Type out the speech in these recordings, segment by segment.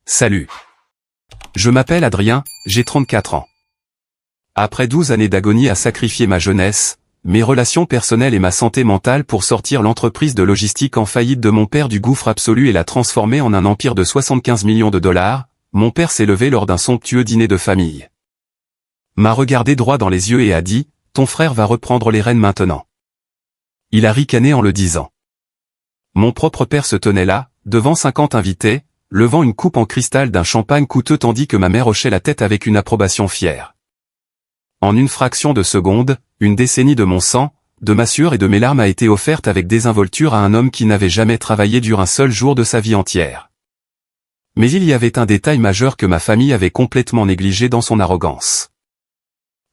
Salut. Je m'appelle Adrien, j'ai 34 ans. Après 12 années d'agonie à sacrifier ma jeunesse, mes relations personnelles et ma santé mentale pour sortir l'entreprise de logistique en faillite de mon père du gouffre absolu et la transformer en un empire de 75 millions de dollars, mon père s'est levé lors d'un somptueux dîner de famille. M'a regardé droit dans les yeux et a dit, « Ton frère va reprendre les rênes maintenant. » Il a ricané en le disant. Mon propre père se tenait là, devant 50 invités, levant une coupe en cristal d'un champagne coûteux tandis que ma mère hochait la tête avec une approbation fière. En une fraction de seconde, une décennie de mon sang, de ma sueur et de mes larmes a été offerte avec désinvolture à un homme qui n'avait jamais travaillé dur un seul jour de sa vie entière. Mais il y avait un détail majeur que ma famille avait complètement négligé dans son arrogance.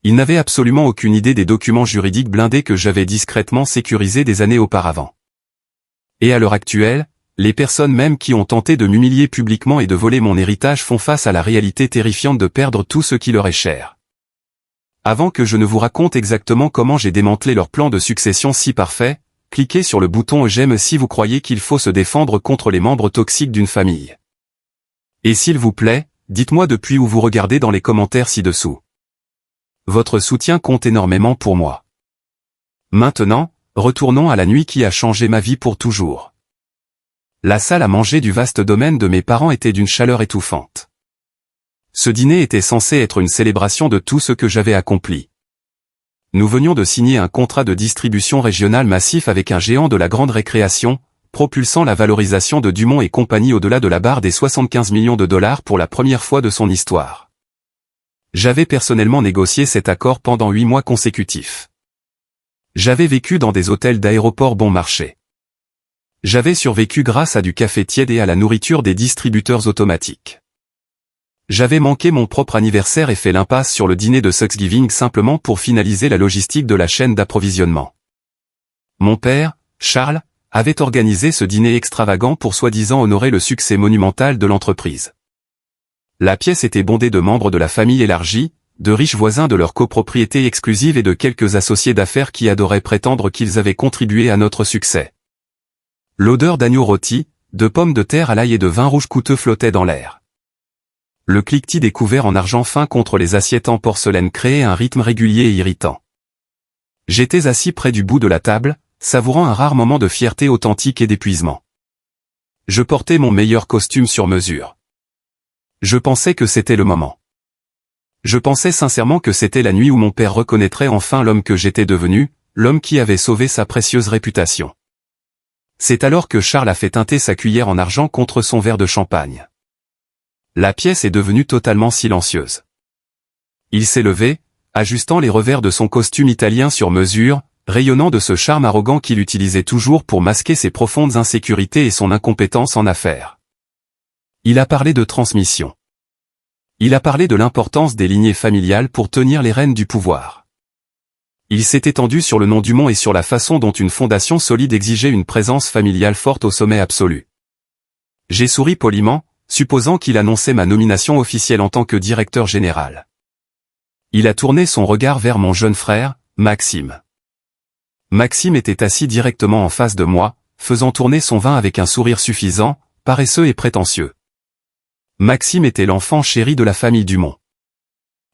Il n'avait absolument aucune idée des documents juridiques blindés que j'avais discrètement sécurisés des années auparavant. Et à l'heure actuelle, les personnes même qui ont tenté de m'humilier publiquement et de voler mon héritage font face à la réalité terrifiante de perdre tout ce qui leur est cher. Avant que je ne vous raconte exactement comment j'ai démantelé leur plan de succession si parfait, cliquez sur le bouton j'aime si vous croyez qu'il faut se défendre contre les membres toxiques d'une famille. Et s'il vous plaît, dites-moi depuis où vous regardez dans les commentaires ci-dessous. Votre soutien compte énormément pour moi. Maintenant, retournons à la nuit qui a changé ma vie pour toujours. La salle à manger du vaste domaine de mes parents était d'une chaleur étouffante. Ce dîner était censé être une célébration de tout ce que j'avais accompli. Nous venions de signer un contrat de distribution régionale massif avec un géant de la grande récréation, propulsant la valorisation de Dumont et compagnie au-delà de la barre des 75 millions de dollars pour la première fois de son histoire. J'avais personnellement négocié cet accord pendant 8 mois consécutifs. J'avais vécu dans des hôtels d'aéroport bon marché. J'avais survécu grâce à du café tiède et à la nourriture des distributeurs automatiques. J'avais manqué mon propre anniversaire et fait l'impasse sur le dîner de Thanksgiving simplement pour finaliser la logistique de la chaîne d'approvisionnement. Mon père, Charles, avait organisé ce dîner extravagant pour soi-disant honorer le succès monumental de l'entreprise. La pièce était bondée de membres de la famille élargie, de riches voisins de leur copropriété exclusive et de quelques associés d'affaires qui adoraient prétendre qu'ils avaient contribué à notre succès. L'odeur d'agneau rôti, de pommes de terre à l'ail et de vin rouge coûteux flottait dans l'air. Le cliquetis des couverts en argent fin contre les assiettes en porcelaine créait un rythme régulier et irritant. J'étais assis près du bout de la table, savourant un rare moment de fierté authentique et d'épuisement. Je portais mon meilleur costume sur mesure. Je pensais que c'était le moment. Je pensais sincèrement que c'était la nuit où mon père reconnaîtrait enfin l'homme que j'étais devenu, l'homme qui avait sauvé sa précieuse réputation. C'est alors que Charles a fait teinter sa cuillère en argent contre son verre de champagne. La pièce est devenue totalement silencieuse. Il s'est levé, ajustant les revers de son costume italien sur mesure, rayonnant de ce charme arrogant qu'il utilisait toujours pour masquer ses profondes insécurités et son incompétence en affaires. Il a parlé de transmission. Il a parlé de l'importance des lignées familiales pour tenir les rênes du pouvoir. Il s'est étendu sur le nom Dumont et sur la façon dont une fondation solide exigeait une présence familiale forte au sommet absolu. J'ai souri poliment, supposant qu'il annonçait ma nomination officielle en tant que directeur général. Il a tourné son regard vers mon jeune frère, Maxime. Maxime était assis directement en face de moi, faisant tourner son vin avec un sourire suffisant, paresseux et prétentieux. Maxime était l'enfant chéri de la famille Dumont.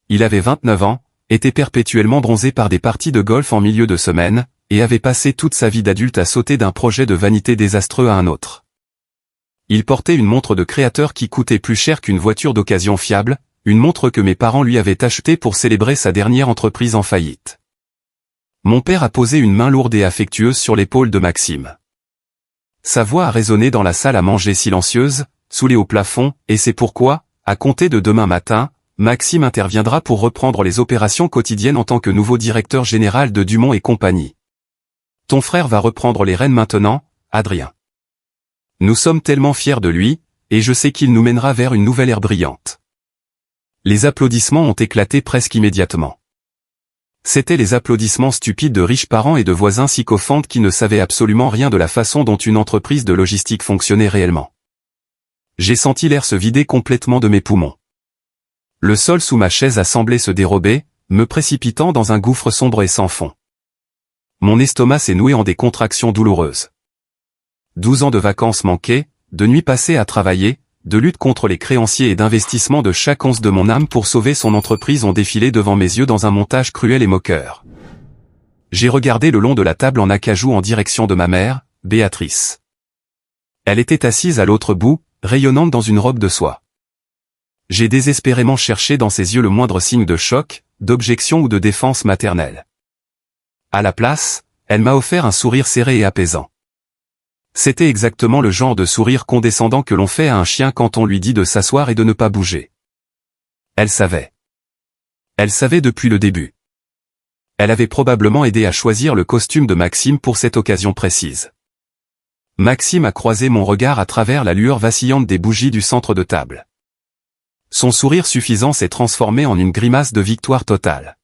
Il avait 29 ans, était perpétuellement bronzé par des parties de golf en milieu de semaine, et avait passé toute sa vie d'adulte à sauter d'un projet de vanité désastreux à un autre. Il portait une montre de créateur qui coûtait plus cher qu'une voiture d'occasion fiable, une montre que mes parents lui avaient achetée pour célébrer sa dernière entreprise en faillite. Mon père a posé une main lourde et affectueuse sur l'épaule de Maxime. Sa voix a résonné dans la salle à manger silencieuse, soulée au plafond, et c'est pourquoi, à compter de demain matin, Maxime interviendra pour reprendre les opérations quotidiennes en tant que nouveau directeur général de Dumont et compagnie. Ton frère va reprendre les rênes maintenant, Adrien. Nous sommes tellement fiers de lui, et je sais qu'il nous mènera vers une nouvelle ère brillante. Les applaudissements ont éclaté presque immédiatement. C'étaient les applaudissements stupides de riches parents et de voisins sycophantes qui ne savaient absolument rien de la façon dont une entreprise de logistique fonctionnait réellement. J'ai senti l'air se vider complètement de mes poumons. Le sol sous ma chaise a semblé se dérober, me précipitant dans un gouffre sombre et sans fond. Mon estomac s'est noué en des contractions douloureuses. 12 ans de vacances manquées, de nuits passées à travailler, de lutte contre les créanciers et d'investissement de chaque once de mon âme pour sauver son entreprise ont défilé devant mes yeux dans un montage cruel et moqueur. J'ai regardé le long de la table en acajou en direction de ma mère, Béatrice. Elle était assise à l'autre bout, rayonnante dans une robe de soie. J'ai désespérément cherché dans ses yeux le moindre signe de choc, d'objection ou de défense maternelle. À la place, elle m'a offert un sourire serré et apaisant. C'était exactement le genre de sourire condescendant que l'on fait à un chien quand on lui dit de s'asseoir et de ne pas bouger. Elle savait. Elle savait depuis le début. Elle avait probablement aidé à choisir le costume de Maxime pour cette occasion précise. Maxime a croisé mon regard à travers la lueur vacillante des bougies du centre de table. Son sourire suffisant s'est transformé en une grimace de victoire totale.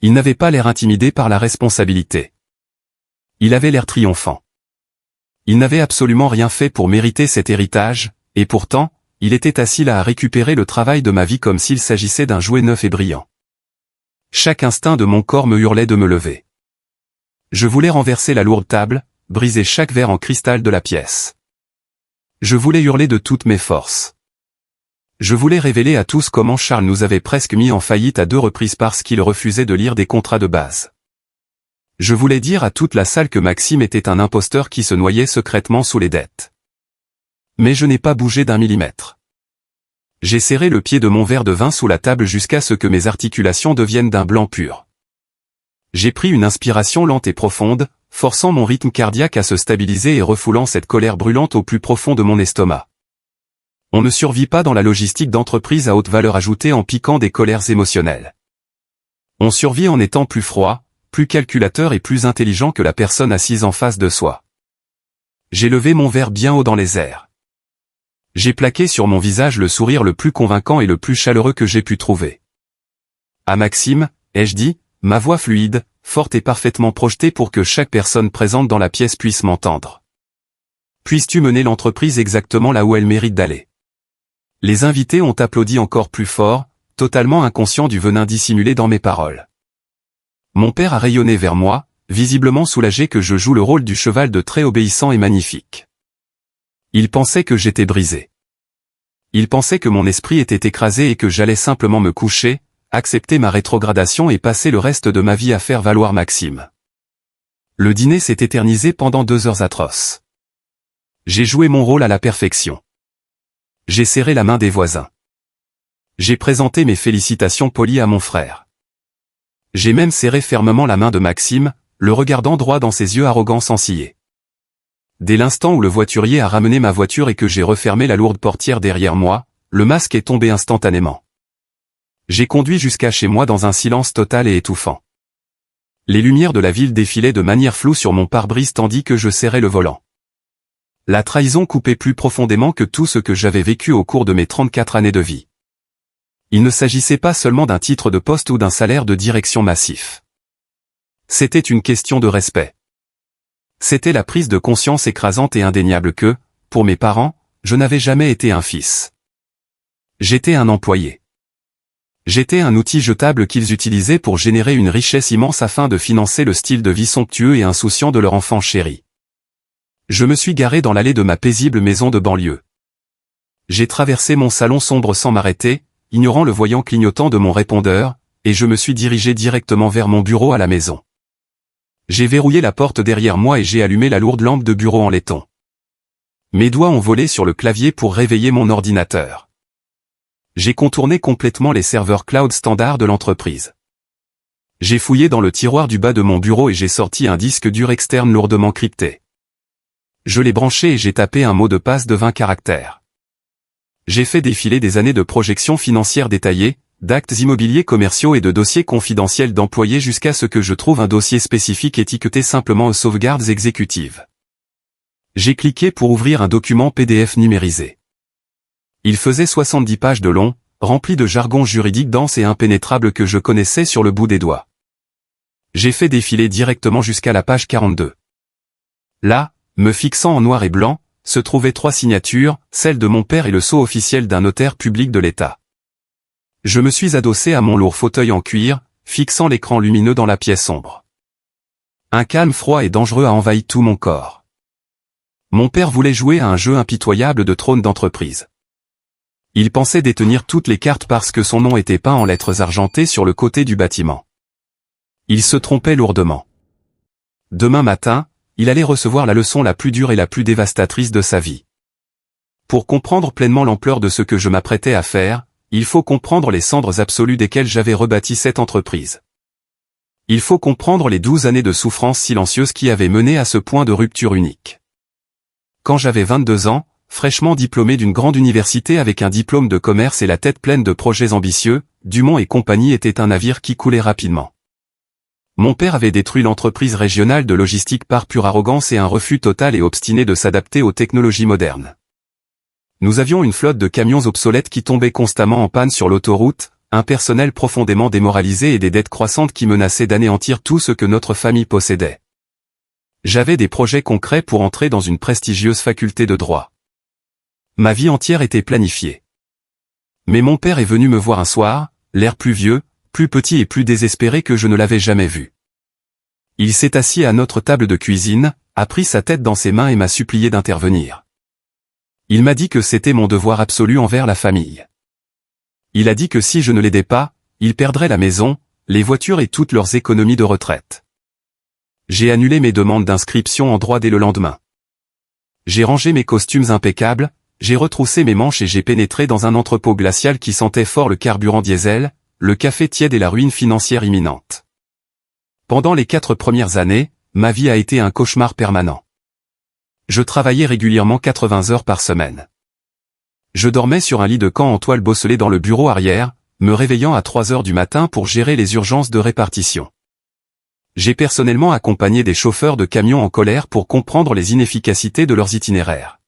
Il n'avait pas l'air intimidé par la responsabilité. Il avait l'air triomphant. Il n'avait absolument rien fait pour mériter cet héritage, et pourtant, il était assis là à récupérer le travail de ma vie comme s'il s'agissait d'un jouet neuf et brillant. Chaque instinct de mon corps me hurlait de me lever. Je voulais renverser la lourde table, briser chaque verre en cristal de la pièce. Je voulais hurler de toutes mes forces. Je voulais révéler à tous comment Charles nous avait presque mis en faillite à 2 reprises parce qu'il refusait de lire des contrats de base. Je voulais dire à toute la salle que Maxime était un imposteur qui se noyait secrètement sous les dettes. Mais je n'ai pas bougé d'1 millimètre. J'ai serré le pied de mon verre de vin sous la table jusqu'à ce que mes articulations deviennent d'un blanc pur. J'ai pris une inspiration lente et profonde, forçant mon rythme cardiaque à se stabiliser et refoulant cette colère brûlante au plus profond de mon estomac. On ne survit pas dans la logistique d'entreprise à haute valeur ajoutée en piquant des colères émotionnelles. On survit en étant plus froid, plus calculateur et plus intelligent que la personne assise en face de soi. J'ai levé mon verre bien haut dans les airs. J'ai plaqué sur mon visage le sourire le plus convaincant et le plus chaleureux que j'ai pu trouver. À Maxime, ai-je dit, ma voix fluide, forte et parfaitement projetée pour que chaque personne présente dans la pièce puisse m'entendre. Puisses-tu mener l'entreprise exactement là où elle mérite d'aller? Les invités ont applaudi encore plus fort, totalement inconscients du venin dissimulé dans mes paroles. Mon père a rayonné vers moi, visiblement soulagé que je joue le rôle du cheval de trait obéissant et magnifique. Il pensait que j'étais brisé. Il pensait que mon esprit était écrasé et que j'allais simplement me coucher, accepter ma rétrogradation et passer le reste de ma vie à faire valoir Maxime. Le dîner s'est éternisé pendant 2 heures atroces. J'ai joué mon rôle à la perfection. J'ai serré la main des voisins. J'ai présenté mes félicitations polies à mon frère. J'ai même serré fermement la main de Maxime, le regardant droit dans ses yeux arrogants sans ciller. Dès l'instant où le voiturier a ramené ma voiture et que j'ai refermé la lourde portière derrière moi, le masque est tombé instantanément. J'ai conduit jusqu'à chez moi dans un silence total et étouffant. Les lumières de la ville défilaient de manière floue sur mon pare-brise tandis que je serrais le volant. La trahison coupait plus profondément que tout ce que j'avais vécu au cours de mes 34 années de vie. Il ne s'agissait pas seulement d'un titre de poste ou d'un salaire de direction massif. C'était une question de respect. C'était la prise de conscience écrasante et indéniable que, pour mes parents, je n'avais jamais été un fils. J'étais un employé. J'étais un outil jetable qu'ils utilisaient pour générer une richesse immense afin de financer le style de vie somptueux et insouciant de leur enfant chéri. Je me suis garé dans l'allée de ma paisible maison de banlieue. J'ai traversé mon salon sombre sans m'arrêter, ignorant le voyant clignotant de mon répondeur, et je me suis dirigé directement vers mon bureau à la maison. J'ai verrouillé la porte derrière moi et j'ai allumé la lourde lampe de bureau en laiton. Mes doigts ont volé sur le clavier pour réveiller mon ordinateur. J'ai contourné complètement les serveurs cloud standards de l'entreprise. J'ai fouillé dans le tiroir du bas de mon bureau et j'ai sorti un disque dur externe lourdement crypté. Je l'ai branché et j'ai tapé un mot de passe de 20 caractères. J'ai fait défiler des années de projections financières détaillées, d'actes immobiliers commerciaux et de dossiers confidentiels d'employés jusqu'à ce que je trouve un dossier spécifique étiqueté simplement aux sauvegardes exécutives. J'ai cliqué pour ouvrir un document PDF numérisé. Il faisait 70 pages de long, rempli de jargon juridique dense et impénétrable que je connaissais sur le bout des doigts. J'ai fait défiler directement jusqu'à la page 42. Là, me fixant en noir et blanc, se trouvaient 3 signatures, celle de mon père et le sceau officiel d'un notaire public de l'État. Je me suis adossé à mon lourd fauteuil en cuir, fixant l'écran lumineux dans la pièce sombre. Un calme froid et dangereux a envahi tout mon corps. Mon père voulait jouer à un jeu impitoyable de trône d'entreprise. Il pensait détenir toutes les cartes parce que son nom était peint en lettres argentées sur le côté du bâtiment. Il se trompait lourdement. Demain matin, il allait recevoir la leçon la plus dure et la plus dévastatrice de sa vie. Pour comprendre pleinement l'ampleur de ce que je m'apprêtais à faire, il faut comprendre les cendres absolues desquelles j'avais rebâti cette entreprise. Il faut comprendre les 12 années de souffrance silencieuse qui avaient mené à ce point de rupture unique. Quand j'avais 22 ans, fraîchement diplômé d'une grande université avec un diplôme de commerce et la tête pleine de projets ambitieux, Dumont et compagnie était un navire qui coulait rapidement. Mon père avait détruit l'entreprise régionale de logistique par pure arrogance et un refus total et obstiné de s'adapter aux technologies modernes. Nous avions une flotte de camions obsolètes qui tombaient constamment en panne sur l'autoroute, un personnel profondément démoralisé et des dettes croissantes qui menaçaient d'anéantir tout ce que notre famille possédait. J'avais des projets concrets pour entrer dans une prestigieuse faculté de droit. Ma vie entière était planifiée. Mais mon père est venu me voir un soir, l'air plus vieux, plus petit et plus désespéré que je ne l'avais jamais vu. Il s'est assis à notre table de cuisine, a pris sa tête dans ses mains et m'a supplié d'intervenir. Il m'a dit que c'était mon devoir absolu envers la famille. Il a dit que si je ne l'aidais pas, il perdrait la maison, les voitures et toutes leurs économies de retraite. J'ai annulé mes demandes d'inscription en droit dès le lendemain. J'ai rangé mes costumes impeccables, j'ai retroussé mes manches et j'ai pénétré dans un entrepôt glacial qui sentait fort le carburant diesel, le café tiède et la ruine financière imminente. Pendant les 4 premières années, ma vie a été un cauchemar permanent. Je travaillais régulièrement 80 heures par semaine. Je dormais sur un lit de camp en toile bosselée dans le bureau arrière, me réveillant à 3 heures du matin pour gérer les urgences de répartition. J'ai personnellement accompagné des chauffeurs de camions en colère pour comprendre les inefficacités de leurs itinéraires.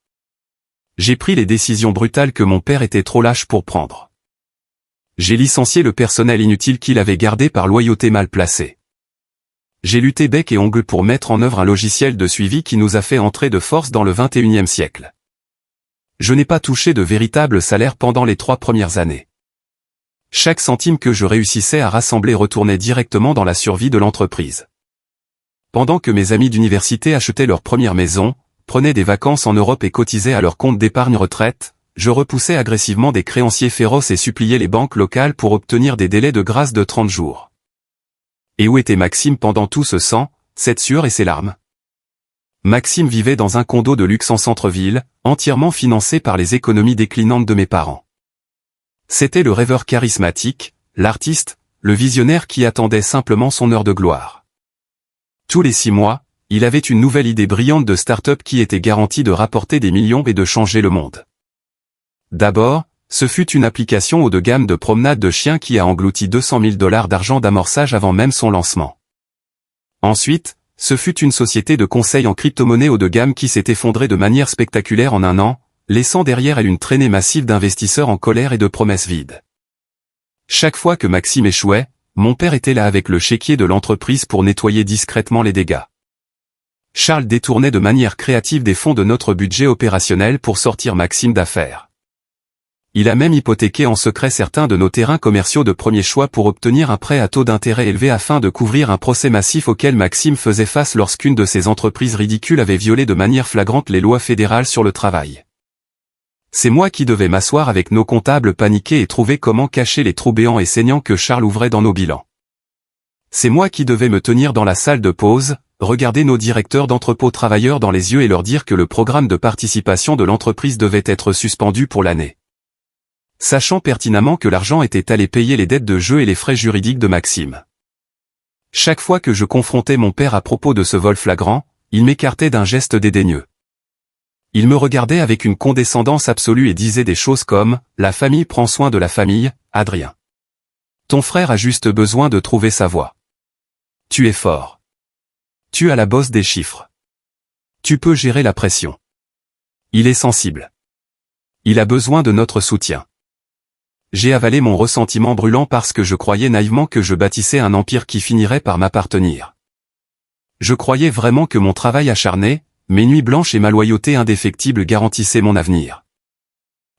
J'ai pris les décisions brutales que mon père était trop lâche pour prendre. J'ai licencié le personnel inutile qu'il avait gardé par loyauté mal placée. J'ai lutté bec et ongles pour mettre en œuvre un logiciel de suivi qui nous a fait entrer de force dans le XXIe siècle. Je n'ai pas touché de véritable salaire pendant les 3 premières années. Chaque centime que je réussissais à rassembler retournait directement dans la survie de l'entreprise. Pendant que mes amis d'université achetaient leur première maison, prenaient des vacances en Europe et cotisaient à leur compte d'épargne retraite, je repoussais agressivement des créanciers féroces et suppliais les banques locales pour obtenir des délais de grâce de 30 jours. Et où était Maxime pendant tout ce sang, cette sueur et ces larmes? Maxime vivait dans un condo de luxe en centre-ville, entièrement financé par les économies déclinantes de mes parents. C'était le rêveur charismatique, l'artiste, le visionnaire qui attendait simplement son heure de gloire. Tous les 6 mois, il avait une nouvelle idée brillante de start-up qui était garantie de rapporter des millions et de changer le monde. D'abord, ce fut une application haut de gamme de promenade de chiens qui a englouti 200 000 $ d'argent d'amorçage avant même son lancement. Ensuite, ce fut une société de conseil en crypto-monnaie haut de gamme qui s'est effondrée de manière spectaculaire en un an, laissant derrière elle une traînée massive d'investisseurs en colère et de promesses vides. Chaque fois que Maxime échouait, mon père était là avec le chéquier de l'entreprise pour nettoyer discrètement les dégâts. Charles détournait de manière créative des fonds de notre budget opérationnel pour sortir Maxime d'affaires. Il a même hypothéqué en secret certains de nos terrains commerciaux de premier choix pour obtenir un prêt à taux d'intérêt élevé afin de couvrir un procès massif auquel Maxime faisait face lorsqu'une de ses entreprises ridicules avait violé de manière flagrante les lois fédérales sur le travail. C'est moi qui devais m'asseoir avec nos comptables paniqués et trouver comment cacher les trous béants et saignants que Charles ouvrait dans nos bilans. C'est moi qui devais me tenir dans la salle de pause, regarder nos directeurs d'entrepôt travailleurs dans les yeux et leur dire que le programme de participation de l'entreprise devait être suspendu pour l'année. Sachant pertinemment que l'argent était allé payer les dettes de jeu et les frais juridiques de Maxime. Chaque fois que je confrontais mon père à propos de ce vol flagrant, il m'écartait d'un geste dédaigneux. Il me regardait avec une condescendance absolue et disait des choses comme « La famille prend soin de la famille, Adrien. Ton frère a juste besoin de trouver sa voie. Tu es fort. Tu as la bosse des chiffres. Tu peux gérer la pression. Il est sensible. Il a besoin de notre soutien. » J'ai avalé mon ressentiment brûlant parce que je croyais naïvement que je bâtissais un empire qui finirait par m'appartenir. Je croyais vraiment que mon travail acharné, mes nuits blanches et ma loyauté indéfectible garantissaient mon avenir.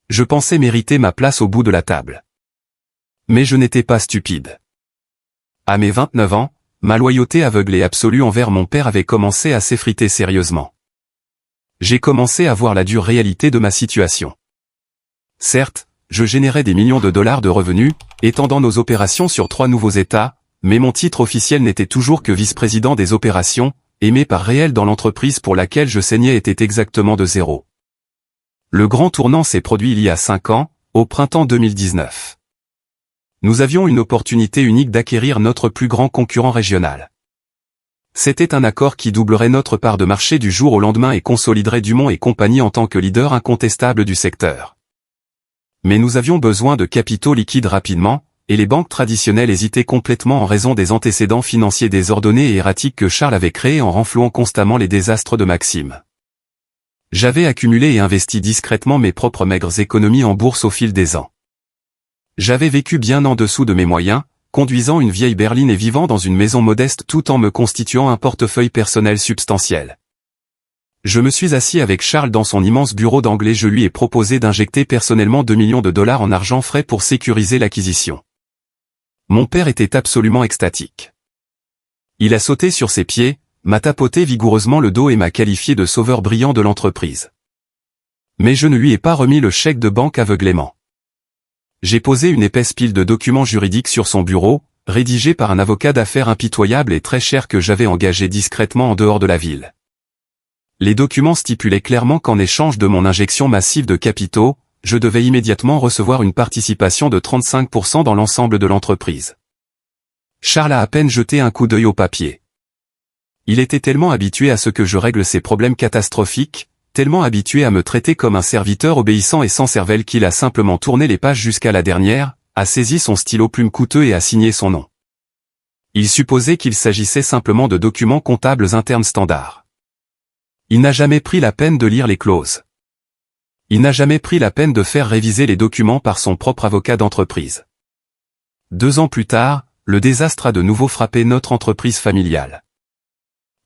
Je pensais mériter ma place au bout de la table. Mais je n'étais pas stupide. À mes 29 ans, ma loyauté aveugle et absolue envers mon père avait commencé à s'effriter sérieusement. J'ai commencé à voir la dure réalité de ma situation. Certes, je générais des millions de dollars de revenus, étendant nos opérations sur 3 nouveaux États, mais mon titre officiel n'était toujours que vice-président des opérations, et mes parts réelles dans l'entreprise pour laquelle je saignais étaient exactement de 0. Le grand tournant s'est produit il y a 5 ans, au printemps 2019. Nous avions une opportunité unique d'acquérir notre plus grand concurrent régional. C'était un accord qui doublerait notre part de marché du jour au lendemain et consoliderait Dumont et compagnie en tant que leader incontestable du secteur. Mais nous avions besoin de capitaux liquides rapidement, et les banques traditionnelles hésitaient complètement en raison des antécédents financiers désordonnés et erratiques que Charles avait créés en renflouant constamment les désastres de Maxime. J'avais accumulé et investi discrètement mes propres maigres économies en bourse au fil des ans. J'avais vécu bien en dessous de mes moyens, conduisant une vieille berline et vivant dans une maison modeste tout en me constituant un portefeuille personnel substantiel. Je me suis assis avec Charles dans son immense bureau d'anglais. Je lui ai proposé d'injecter personnellement 2 millions de dollars en argent frais pour sécuriser l'acquisition. Mon père était absolument extatique. Il a sauté sur ses pieds, m'a tapoté vigoureusement le dos et m'a qualifié de sauveur brillant de l'entreprise. Mais je ne lui ai pas remis le chèque de banque aveuglément. J'ai posé une épaisse pile de documents juridiques sur son bureau, rédigés par un avocat d'affaires impitoyable et très cher que j'avais engagé discrètement en dehors de la ville. Les documents stipulaient clairement qu'en échange de mon injection massive de capitaux, je devais immédiatement recevoir une participation de 35% dans l'ensemble de l'entreprise. Charles a à peine jeté un coup d'œil au papier. Il était tellement habitué à ce que je règle ses problèmes catastrophiques, tellement habitué à me traiter comme un serviteur obéissant et sans cervelle qu'il a simplement tourné les pages jusqu'à la dernière, a saisi son stylo plume coûteux et a signé son nom. Il supposait qu'il s'agissait simplement de documents comptables internes standards. Il n'a jamais pris la peine de lire les clauses. Il n'a jamais pris la peine de faire réviser les documents par son propre avocat d'entreprise. 2 ans plus tard, le désastre a de nouveau frappé notre entreprise familiale.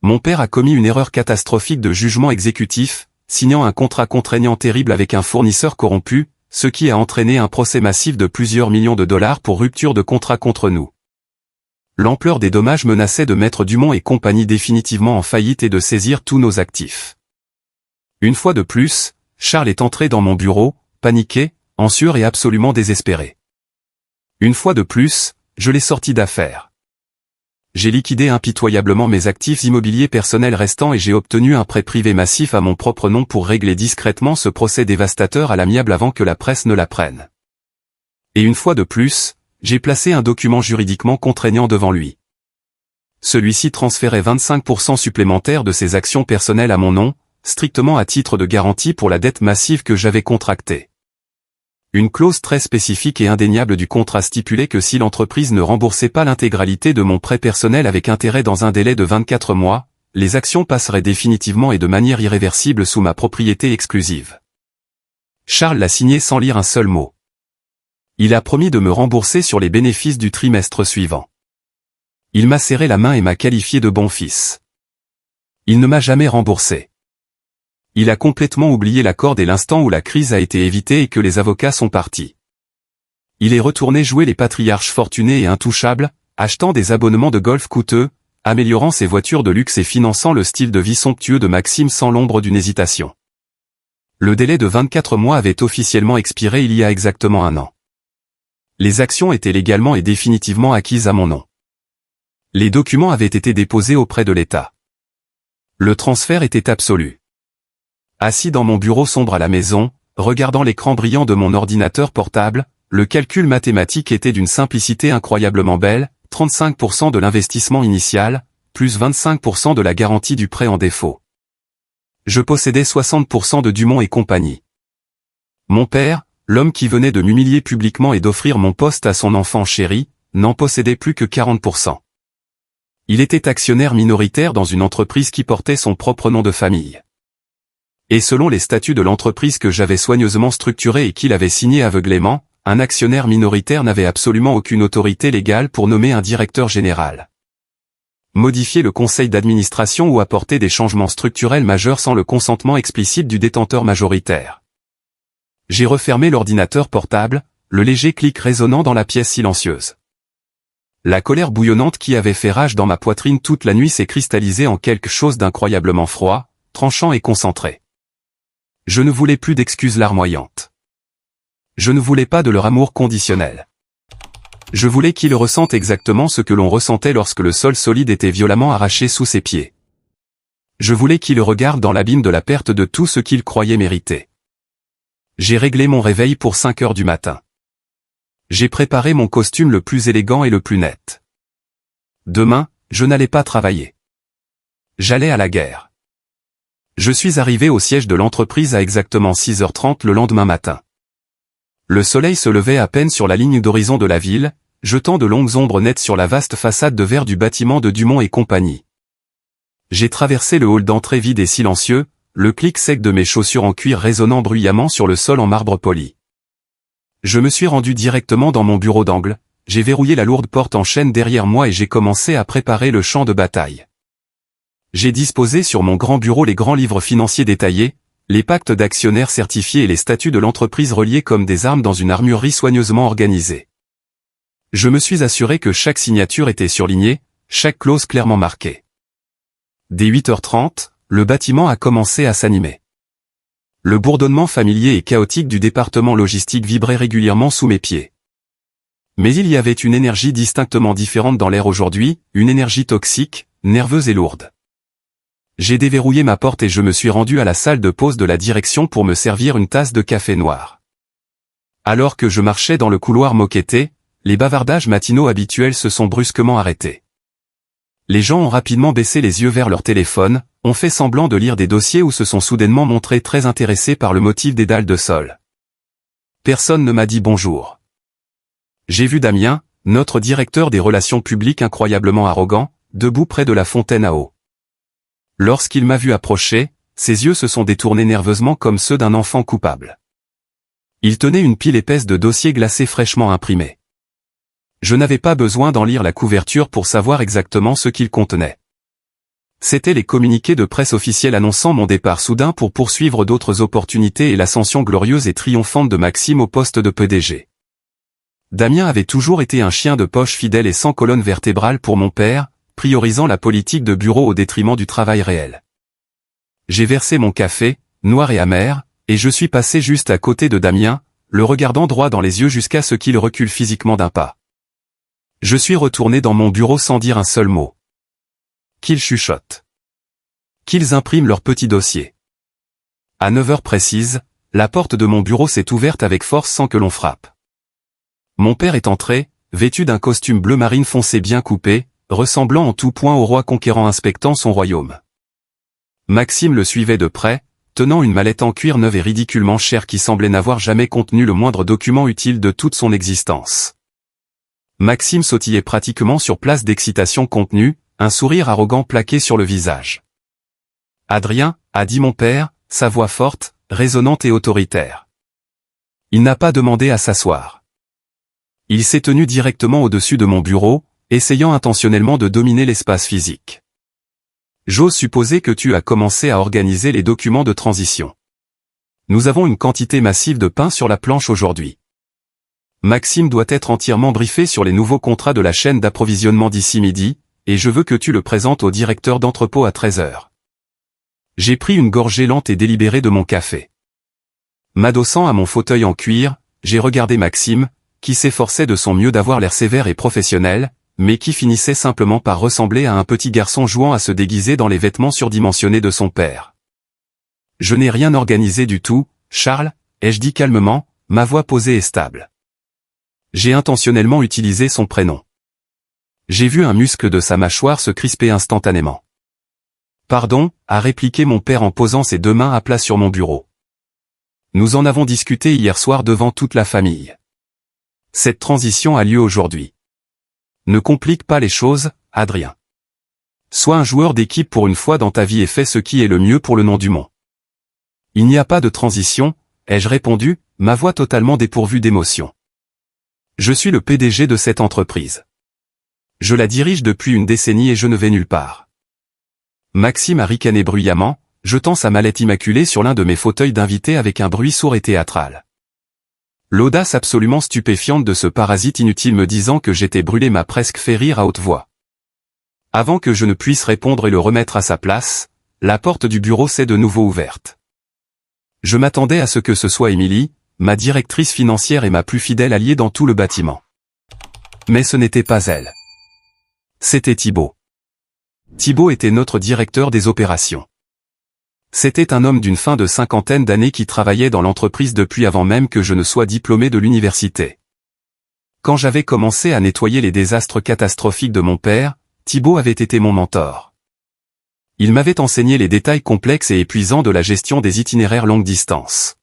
Mon père a commis une erreur catastrophique de jugement exécutif, signant un contrat contraignant terrible avec un fournisseur corrompu, ce qui a entraîné un procès massif de plusieurs millions de dollars pour rupture de contrat contre nous. L'ampleur des dommages menaçait de mettre Dumont et compagnie définitivement en faillite et de saisir tous nos actifs. Une fois de plus, Charles est entré dans mon bureau, paniqué, en sueur et absolument désespéré. Une fois de plus, je l'ai sorti d'affaire. J'ai liquidé impitoyablement mes actifs immobiliers personnels restants et j'ai obtenu un prêt privé massif à mon propre nom pour régler discrètement ce procès dévastateur à l'amiable avant que la presse ne l'apprenne. Et une fois de plus, j'ai placé un document juridiquement contraignant devant lui. Celui-ci transférait 25% supplémentaires de ses actions personnelles à mon nom, strictement à titre de garantie pour la dette massive que j'avais contractée. Une clause très spécifique et indéniable du contrat stipulait que si l'entreprise ne remboursait pas l'intégralité de mon prêt personnel avec intérêt dans un délai de 24 mois, les actions passeraient définitivement et de manière irréversible sous ma propriété exclusive. Charles l'a signé sans lire un seul mot. Il a promis de me rembourser sur les bénéfices du trimestre suivant. Il m'a serré la main et m'a qualifié de bon fils. Il ne m'a jamais remboursé. Il a complètement oublié l'accord dès l'instant où la crise a été évitée et que les avocats sont partis. Il est retourné jouer les patriarches fortunés et intouchables, achetant des abonnements de golf coûteux, améliorant ses voitures de luxe et finançant le style de vie somptueux de Maxime sans l'ombre d'une hésitation. Le délai de 24 mois avait officiellement expiré il y a exactement 1 an. Les actions étaient légalement et définitivement acquises à mon nom. Les documents avaient été déposés auprès de l'État. Le transfert était absolu. Assis dans mon bureau sombre à la maison, regardant l'écran brillant de mon ordinateur portable, le calcul mathématique était d'une simplicité incroyablement belle, 35% de l'investissement initial, plus 25% de la garantie du prêt en défaut. Je possédais 60% de Dumont et compagnie. Mon père, l'homme qui venait de m'humilier publiquement et d'offrir mon poste à son enfant chéri, n'en possédait plus que 40%. Il était actionnaire minoritaire dans une entreprise qui portait son propre nom de famille. Et selon les statuts de l'entreprise que j'avais soigneusement structurée et qu'il avait signé aveuglément, un actionnaire minoritaire n'avait absolument aucune autorité légale pour nommer un directeur général. Modifier le conseil d'administration ou apporter des changements structurels majeurs sans le consentement explicite du détenteur majoritaire. J'ai refermé l'ordinateur portable, le léger clic résonnant dans la pièce silencieuse. La colère bouillonnante qui avait fait rage dans ma poitrine toute la nuit s'est cristallisée en quelque chose d'incroyablement froid, tranchant et concentré. Je ne voulais plus d'excuses larmoyantes. Je ne voulais pas de leur amour conditionnel. Je voulais qu'ils ressentent exactement ce que l'on ressentait lorsque le sol solide était violemment arraché sous ses pieds. Je voulais qu'ils regardent dans l'abîme de la perte de tout ce qu'ils croyaient mériter. J'ai réglé mon réveil pour 5 heures du matin. J'ai préparé mon costume le plus élégant et le plus net. Demain, je n'allais pas travailler. J'allais à la guerre. Je suis arrivé au siège de l'entreprise à exactement 6h30 le lendemain matin. Le soleil se levait à peine sur la ligne d'horizon de la ville, jetant de longues ombres nettes sur la vaste façade de verre du bâtiment de Dumont et compagnie. J'ai traversé le hall d'entrée vide et silencieux, le clic sec de mes chaussures en cuir résonnant bruyamment sur le sol en marbre poli. Je me suis rendu directement dans mon bureau d'angle, j'ai verrouillé la lourde porte en chêne derrière moi et j'ai commencé à préparer le champ de bataille. J'ai disposé sur mon grand bureau les grands livres financiers détaillés, les pactes d'actionnaires certifiés et les statuts de l'entreprise reliés comme des armes dans une armurerie soigneusement organisée. Je me suis assuré que chaque signature était surlignée, chaque clause clairement marquée. Dès 8h30, le bâtiment a commencé à s'animer. Le bourdonnement familier et chaotique du département logistique vibrait régulièrement sous mes pieds. Mais il y avait une énergie distinctement différente dans l'air aujourd'hui, une énergie toxique, nerveuse et lourde. J'ai déverrouillé ma porte et je me suis rendu à la salle de pause de la direction pour me servir une tasse de café noir. Alors que je marchais dans le couloir moquetté, les bavardages matinaux habituels se sont brusquement arrêtés. Les gens ont rapidement baissé les yeux vers leur téléphone, ont fait semblant de lire des dossiers ou se sont soudainement montrés très intéressés par le motif des dalles de sol. Personne ne m'a dit bonjour. J'ai vu Damien, notre directeur des relations publiques incroyablement arrogant, debout près de la fontaine à eau. Lorsqu'il m'a vu approcher, ses yeux se sont détournés nerveusement comme ceux d'un enfant coupable. Il tenait une pile épaisse de dossiers glacés fraîchement imprimés. Je n'avais pas besoin d'en lire la couverture pour savoir exactement ce qu'ils contenaient. C'étaient les communiqués de presse officiels annonçant mon départ soudain pour poursuivre d'autres opportunités et l'ascension glorieuse et triomphante de Maxime au poste de PDG. Damien avait toujours été un chien de poche fidèle et sans colonne vertébrale pour mon père, priorisant la politique de bureau au détriment du travail réel. J'ai versé mon café, noir et amer, et je suis passé juste à côté de Damien, le regardant droit dans les yeux jusqu'à ce qu'il recule physiquement d'un pas. Je suis retourné dans mon bureau sans dire un seul mot. Qu'ils chuchotent. Qu'ils impriment leur petit dossier. À 9h précises, la porte de mon bureau s'est ouverte avec force sans que l'on frappe. Mon père est entré, vêtu d'un costume bleu marine foncé bien coupé, ressemblant en tout point au roi conquérant inspectant son royaume. Maxime le suivait de près, tenant une mallette en cuir neuve et ridiculement chère qui semblait n'avoir jamais contenu le moindre document utile de toute son existence. Maxime sautillait pratiquement sur place d'excitation contenue, un sourire arrogant plaqué sur le visage. « Adrien » a dit mon père, sa voix forte, résonnante et autoritaire. Il n'a pas demandé à s'asseoir. Il s'est tenu directement au-dessus de mon bureau, essayant intentionnellement de dominer l'espace physique. J'ose supposer que tu as commencé à organiser les documents de transition. Nous avons une quantité massive de pain sur la planche aujourd'hui. Maxime doit être entièrement briefé sur les nouveaux contrats de la chaîne d'approvisionnement d'ici midi, et je veux que tu le présentes au directeur d'entrepôt à 13h. J'ai pris une gorgée lente et délibérée de mon café. M'adossant à mon fauteuil en cuir, j'ai regardé Maxime, qui s'efforçait de son mieux d'avoir l'air sévère et professionnel, mais qui finissait simplement par ressembler à un petit garçon jouant à se déguiser dans les vêtements surdimensionnés de son père. « Je n'ai rien organisé du tout, Charles », ai-je dit calmement, ma voix posée et stable. J'ai intentionnellement utilisé son prénom. J'ai vu un muscle de sa mâchoire se crisper instantanément. « Pardon », a répliqué mon père en posant ses deux mains à plat sur mon bureau. « Nous en avons discuté hier soir devant toute la famille. Cette transition a lieu aujourd'hui. Ne complique pas les choses, Adrien. Sois un joueur d'équipe pour une fois dans ta vie et fais ce qui est le mieux pour le nom du monde. » Il n'y a pas de transition, ai-je répondu, ma voix totalement dépourvue d'émotion. Je suis le PDG de cette entreprise. Je la dirige depuis une décennie et je ne vais nulle part. Maxime a ricané bruyamment, jetant sa mallette immaculée sur l'un de mes fauteuils d'invité avec un bruit sourd et théâtral. L'audace absolument stupéfiante de ce parasite inutile me disant que j'étais brûlé m'a presque fait rire à haute voix. Avant que je ne puisse répondre et le remettre à sa place, la porte du bureau s'est de nouveau ouverte. Je m'attendais à ce que ce soit Émilie, ma directrice financière et ma plus fidèle alliée dans tout le bâtiment. Mais ce n'était pas elle. C'était Thibaut. Thibaut était notre directeur des opérations. C'était un homme d'une fin de cinquantaine d'années qui travaillait dans l'entreprise depuis avant même que je ne sois diplômé de l'université. Quand j'avais commencé à nettoyer les désastres catastrophiques de mon père, Thibaut avait été mon mentor. Il m'avait enseigné les détails complexes et épuisants de la gestion des itinéraires longue distance.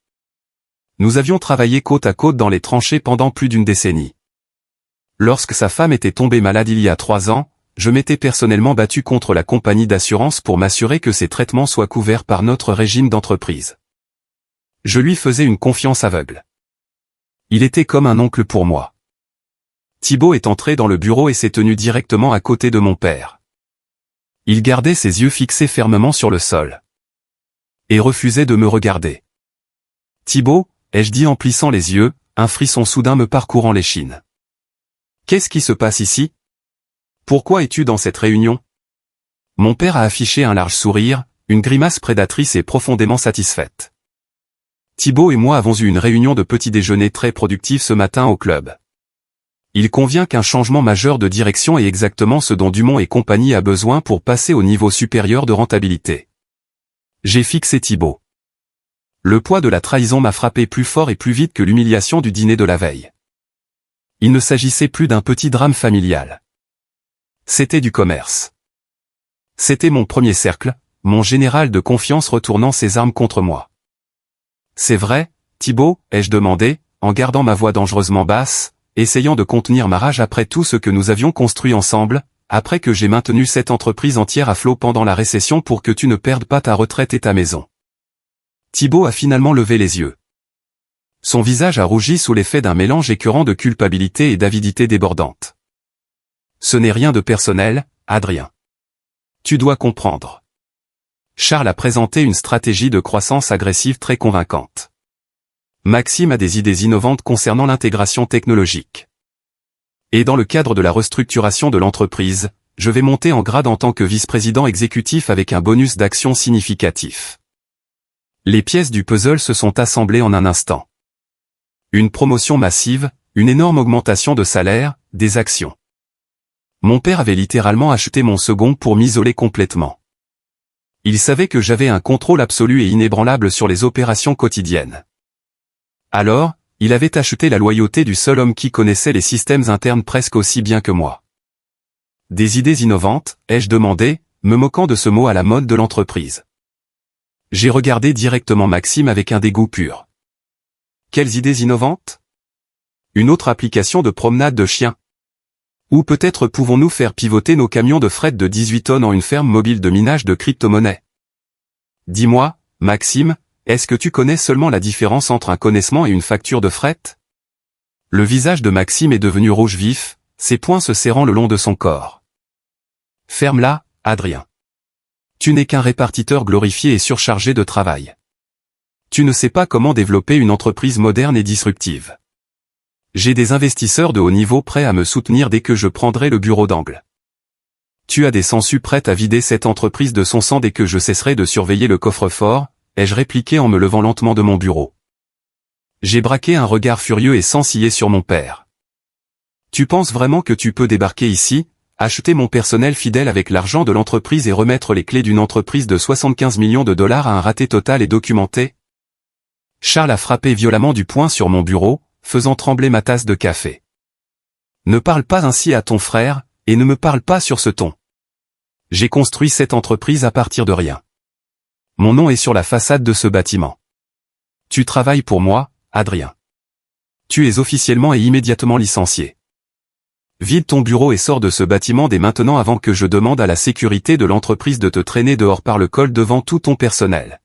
Nous avions travaillé côte à côte dans les tranchées pendant plus d'une décennie. Lorsque sa femme était tombée malade il y a 3 ans, je m'étais personnellement battu contre la compagnie d'assurance pour m'assurer que ses traitements soient couverts par notre régime d'entreprise. Je lui faisais une confiance aveugle. Il était comme un oncle pour moi. Thibaut est entré dans le bureau et s'est tenu directement à côté de mon père. Il gardait ses yeux fixés fermement sur le sol. Et refusait de me regarder. « Thibaut » ai-je dit en plissant les yeux, un frisson soudain me parcourant l'échine. « Qu'est-ce qui se passe ici ? Pourquoi es-tu dans cette réunion ?» Mon père a affiché un large sourire, une grimace prédatrice et profondément satisfaite. Thibaut et moi avons eu une réunion de petit déjeuner très productive ce matin au club. Il convient qu'un changement majeur de direction est exactement ce dont Dumont et compagnie a besoin pour passer au niveau supérieur de rentabilité. J'ai fixé Thibaut. Le poids de la trahison m'a frappé plus fort et plus vite que l'humiliation du dîner de la veille. Il ne s'agissait plus d'un petit drame familial. C'était du commerce. C'était mon premier cercle, mon général de confiance retournant ses armes contre moi. « C'est vrai, Thibaut » ai-je demandé, en gardant ma voix dangereusement basse, essayant de contenir ma rage après tout ce que nous avions construit ensemble, après que j'ai maintenu cette entreprise entière à flot pendant la récession pour que tu ne perdes pas ta retraite et ta maison. Thibaut a finalement levé les yeux. Son visage a rougi sous l'effet d'un mélange écœurant de culpabilité et d'avidité débordante. Ce n'est rien de personnel, Adrien. Tu dois comprendre. Charles a présenté une stratégie de croissance agressive très convaincante. Maxime a des idées innovantes concernant l'intégration technologique. Et dans le cadre de la restructuration de l'entreprise, je vais monter en grade en tant que vice-président exécutif avec un bonus d'action significatif. Les pièces du puzzle se sont assemblées en un instant. Une promotion massive, une énorme augmentation de salaire, des actions. Mon père avait littéralement acheté mon second pour m'isoler complètement. Il savait que j'avais un contrôle absolu et inébranlable sur les opérations quotidiennes. Alors, il avait acheté la loyauté du seul homme qui connaissait les systèmes internes presque aussi bien que moi. Des idées innovantes, ai-je demandé, me moquant de ce mot à la mode de l'entreprise. J'ai regardé directement Maxime avec un dégoût pur. Quelles idées innovantes ? Une autre application de promenade de chiens. Ou peut-être pouvons-nous faire pivoter nos camions de fret de 18 tonnes en une ferme mobile de minage de crypto-monnaies. Dis-moi, Maxime, est-ce que tu connais seulement la différence entre un connaissement et une facture de fret ? Le visage de Maxime est devenu rouge vif, ses poings se serrant le long de son corps. Ferme-la, Adrien. Tu n'es qu'un répartiteur glorifié et surchargé de travail. Tu ne sais pas comment développer une entreprise moderne et disruptive. J'ai des investisseurs de haut niveau prêts à me soutenir dès que je prendrai le bureau d'angle. Tu as des sangsues prêtes à vider cette entreprise de son sang dès que je cesserai de surveiller le coffre-fort, ai-je répliqué en me levant lentement de mon bureau. J'ai braqué un regard furieux et sensillé sur mon père. Tu penses vraiment que tu peux débarquer ici, acheter mon personnel fidèle avec l'argent de l'entreprise et remettre les clés d'une entreprise de 75 millions de dollars à un raté total et documenté ? Charles a frappé violemment du poing sur mon bureau, faisant trembler ma tasse de café. Ne parle pas ainsi à ton frère, et ne me parle pas sur ce ton. J'ai construit cette entreprise à partir de rien. Mon nom est sur la façade de ce bâtiment. Tu travailles pour moi, Adrien. Tu es officiellement et immédiatement licencié. Vide ton bureau et sors de ce bâtiment dès maintenant avant que je demande à la sécurité de l'entreprise de te traîner dehors par le col devant tout ton personnel.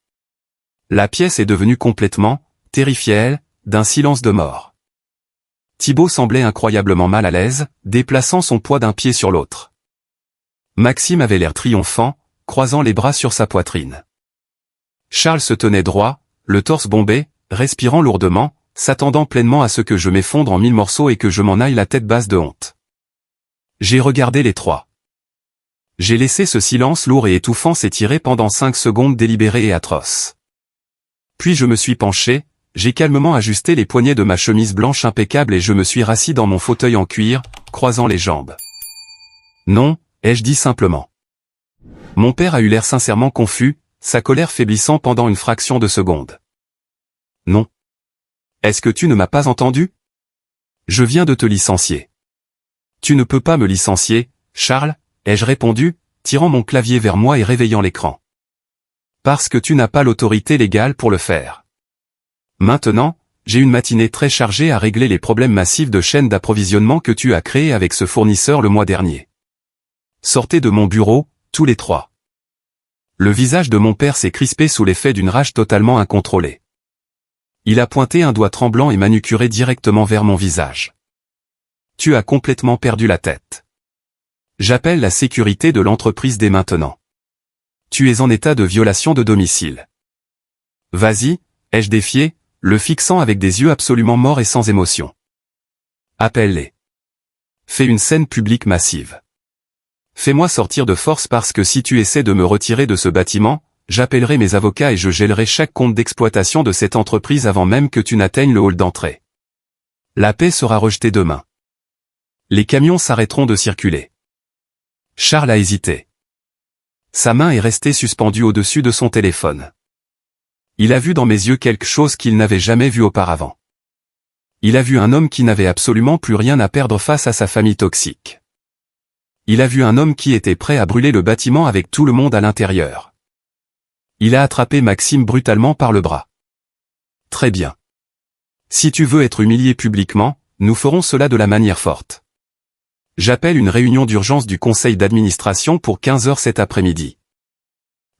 La pièce est devenue complètement, terrifiée, d'un silence de mort. Thibaut semblait incroyablement mal à l'aise, déplaçant son poids d'un pied sur l'autre. Maxime avait l'air triomphant, croisant les bras sur sa poitrine. Charles se tenait droit, le torse bombé, respirant lourdement, s'attendant pleinement à ce que je m'effondre en 1000 morceaux et que je m'en aille la tête basse de honte. J'ai regardé les trois. J'ai laissé ce silence lourd et étouffant s'étirer pendant 5 secondes délibérées et atroces. Puis je me suis penché, j'ai calmement ajusté les poignets de ma chemise blanche impeccable et je me suis rassis dans mon fauteuil en cuir, croisant les jambes. Non, ai-je dit simplement. Mon père a eu l'air sincèrement confus, sa colère faiblissant pendant une fraction de seconde. Non. Est-ce que tu ne m'as pas entendu? Je viens de te licencier. Tu ne peux pas me licencier, Charles, ai-je répondu, tirant mon clavier vers moi et réveillant l'écran. Parce que tu n'as pas l'autorité légale pour le faire. Maintenant, j'ai une matinée très chargée à régler les problèmes massifs de chaîne d'approvisionnement que tu as créés avec ce fournisseur le mois dernier. Sortez de mon bureau, tous les trois. Le visage de mon père s'est crispé sous l'effet d'une rage totalement incontrôlée. Il a pointé un doigt tremblant et manucuré directement vers mon visage. Tu as complètement perdu la tête. J'appelle la sécurité de l'entreprise dès maintenant. Tu es en état de violation de domicile. Vas-y, ai-je défié, le fixant avec des yeux absolument morts et sans émotion. Appelle-les. Fais une scène publique massive. Fais-moi sortir de force parce que si tu essaies de me retirer de ce bâtiment, j'appellerai mes avocats et je gèlerai chaque compte d'exploitation de cette entreprise avant même que tu n'atteignes le hall d'entrée. La paix sera rejetée demain. Les camions s'arrêteront de circuler. Charles a hésité. Sa main est restée suspendue au-dessus de son téléphone. Il a vu dans mes yeux quelque chose qu'il n'avait jamais vu auparavant. Il a vu un homme qui n'avait absolument plus rien à perdre face à sa famille toxique. Il a vu un homme qui était prêt à brûler le bâtiment avec tout le monde à l'intérieur. Il a attrapé Maxime brutalement par le bras. Très bien. Si tu veux être humilié publiquement, nous ferons cela de la manière forte. J'appelle une réunion d'urgence du conseil d'administration pour 15 h cet après-midi.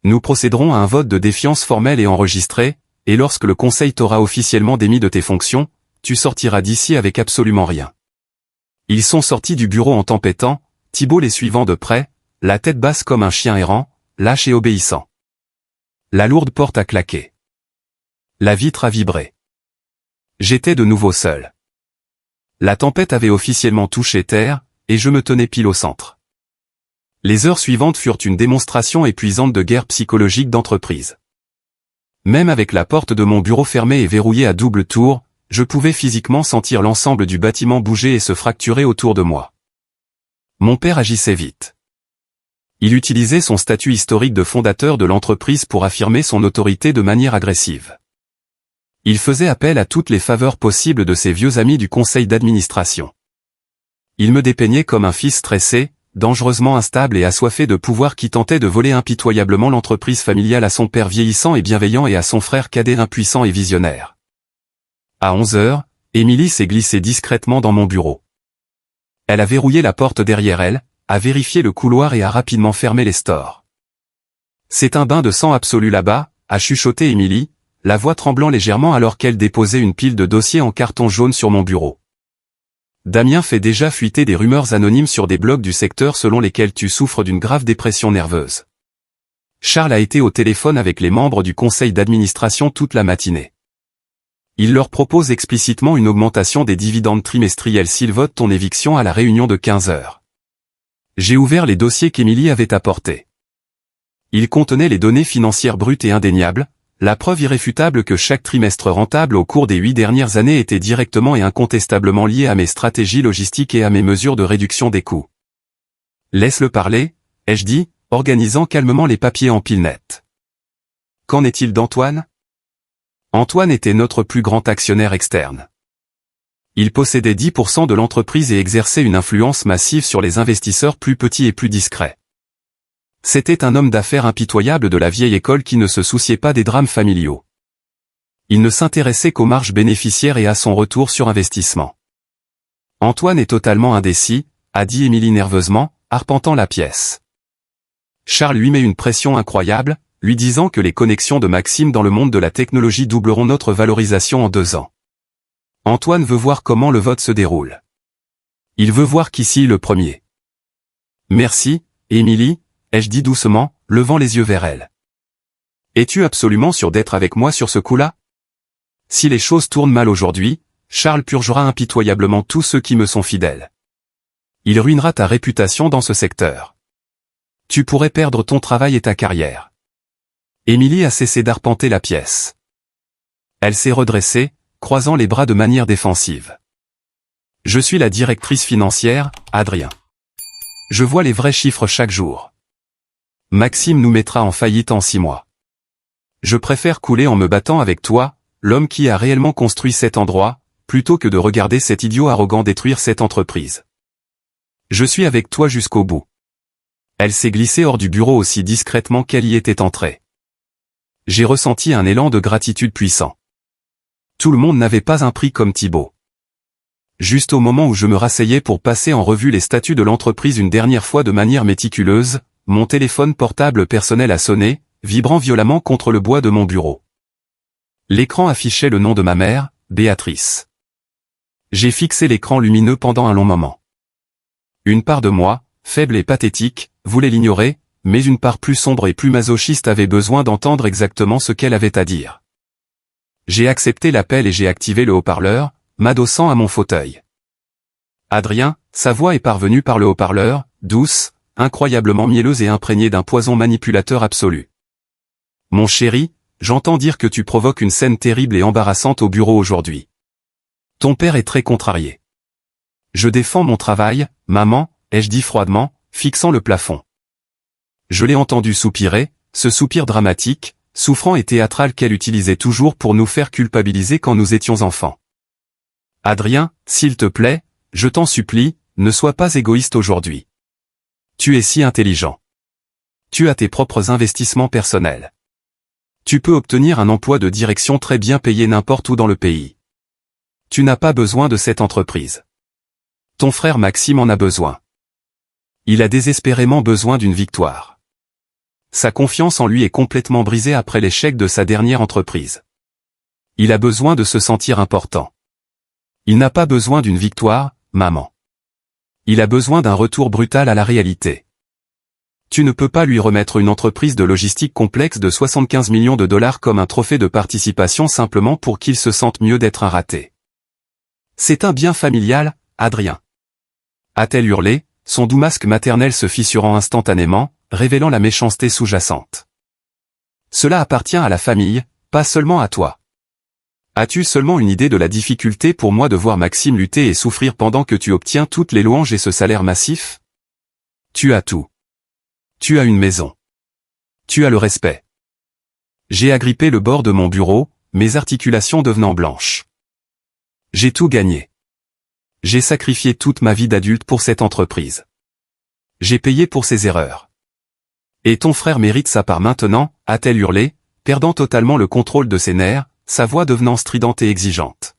Nous procéderons à un vote de défiance formel et enregistré, et lorsque le conseil t'aura officiellement démis de tes fonctions, tu sortiras d'ici avec absolument rien. Ils sont sortis du bureau en tempêtant, Thibault les suivant de près, la tête basse comme un chien errant, lâche et obéissant. La lourde porte a claqué. La vitre a vibré. J'étais de nouveau seul. La tempête avait officiellement touché terre, et je me tenais pile au centre. Les heures suivantes furent une démonstration épuisante de guerre psychologique d'entreprise. Même avec la porte de mon bureau fermée et verrouillée à double tour, je pouvais physiquement sentir l'ensemble du bâtiment bouger et se fracturer autour de moi. Mon père agissait vite. Il utilisait son statut historique de fondateur de l'entreprise pour affirmer son autorité de manière agressive. Il faisait appel à toutes les faveurs possibles de ses vieux amis du conseil d'administration. Il me dépeignait comme un fils stressé, dangereusement instable et assoiffé de pouvoir qui tentait de voler impitoyablement l'entreprise familiale à son père vieillissant et bienveillant et à son frère cadet impuissant et visionnaire. À 11 h, Émilie s'est glissée discrètement dans mon bureau. Elle a verrouillé la porte derrière elle, a vérifié le couloir et a rapidement fermé les stores. C'est un bain de sang absolu là-bas, a chuchoté Émilie, la voix tremblant légèrement alors qu'elle déposait une pile de dossiers en carton jaune sur mon bureau. Damien fait déjà fuiter des rumeurs anonymes sur des blogs du secteur selon lesquels tu souffres d'une grave dépression nerveuse. Charles a été au téléphone avec les membres du conseil d'administration toute la matinée. Il leur propose explicitement une augmentation des dividendes trimestriels s'ils votent ton éviction à la réunion de 15 h. J'ai ouvert les dossiers qu'Émilie avait apportés. Ils contenaient les données financières brutes et indéniables, la preuve irréfutable que chaque trimestre rentable au cours des 8 dernières années était directement et incontestablement lié à mes stratégies logistiques et à mes mesures de réduction des coûts. Laisse-le parler, ai-je dit, organisant calmement les papiers en pile nette. Qu'en est-il d'Antoine? Antoine était notre plus grand actionnaire externe. Il possédait 10% de l'entreprise et exerçait une influence massive sur les investisseurs plus petits et plus discrets. C'était un homme d'affaires impitoyable de la vieille école qui ne se souciait pas des drames familiaux. Il ne s'intéressait qu'aux marges bénéficiaires et à son retour sur investissement. Antoine est totalement indécis, a dit Émilie nerveusement, arpentant la pièce. Charles lui met une pression incroyable, lui disant que les connexions de Maxime dans le monde de la technologie doubleront notre valorisation en 2 ans. Antoine veut voir comment le vote se déroule. Il veut voir qui scie le premier. Merci, Émilie, ai-je dit doucement, levant les yeux vers elle. Es-tu absolument sûr d'être avec moi sur ce coup-là? Si les choses tournent mal aujourd'hui, Charles purgera impitoyablement tous ceux qui me sont fidèles. Il ruinera ta réputation dans ce secteur. Tu pourrais perdre ton travail et ta carrière. Émilie a cessé d'arpenter la pièce. Elle s'est redressée, croisant les bras de manière défensive. Je suis la directrice financière, Adrien. Je vois les vrais chiffres chaque jour. Maxime nous mettra en faillite en 6 mois. Je préfère couler en me battant avec toi, l'homme qui a réellement construit cet endroit, plutôt que de regarder cet idiot arrogant détruire cette entreprise. Je suis avec toi jusqu'au bout. Elle s'est glissée hors du bureau aussi discrètement qu'elle y était entrée. J'ai ressenti un élan de gratitude puissant. Tout le monde n'avait pas un prix comme Thibaut. Juste au moment où je me rasseyais pour passer en revue les statuts de l'entreprise une dernière fois de manière méticuleuse, mon téléphone portable personnel a sonné, vibrant violemment contre le bois de mon bureau. L'écran affichait le nom de ma mère, Béatrice. J'ai fixé l'écran lumineux pendant un long moment. Une part de moi, faible et pathétique, voulait l'ignorer, mais une part plus sombre et plus masochiste avait besoin d'entendre exactement ce qu'elle avait à dire. J'ai accepté l'appel et j'ai activé le haut-parleur, m'adossant à mon fauteuil. Adrien, sa voix est parvenue par le haut-parleur, douce, incroyablement mielleuse et imprégnée d'un poison manipulateur absolu. Mon chéri, j'entends dire que tu provoques une scène terrible et embarrassante au bureau aujourd'hui. Ton père est très contrarié. Je défends mon travail, maman, ai-je dit froidement, fixant le plafond. Je l'ai entendu soupirer, ce soupir dramatique, souffrant et théâtral qu'elle utilisait toujours pour nous faire culpabiliser quand nous étions enfants. Adrien, s'il te plaît, je t'en supplie, ne sois pas égoïste aujourd'hui. Tu es si intelligent. Tu as tes propres investissements personnels. Tu peux obtenir un emploi de direction très bien payé n'importe où dans le pays. Tu n'as pas besoin de cette entreprise. Ton frère Maxime en a besoin. Il a désespérément besoin d'une victoire. Sa confiance en lui est complètement brisée après l'échec de sa dernière entreprise. Il a besoin de se sentir important. Il n'a pas besoin d'une victoire, maman. Il a besoin d'un retour brutal à la réalité. Tu ne peux pas lui remettre une entreprise de logistique complexe de 75 millions de dollars comme un trophée de participation simplement pour qu'il se sente mieux d'être un raté. C'est un bien familial, Adrien. A-t-elle hurlé, son doux masque maternel se fissurant instantanément, révélant la méchanceté sous-jacente. Cela appartient à la famille, pas seulement à toi. As-tu seulement une idée de la difficulté pour moi de voir Maxime lutter et souffrir pendant que tu obtiens toutes les louanges et ce salaire massif? Tu as tout. Tu as une maison. Tu as le respect. J'ai agrippé le bord de mon bureau, mes articulations devenant blanches. J'ai tout gagné. J'ai sacrifié toute ma vie d'adulte pour cette entreprise. J'ai payé pour ses erreurs. Et ton frère mérite sa part maintenant, a-t-elle hurlé, perdant totalement le contrôle de ses nerfs, sa voix devenant stridente et exigeante.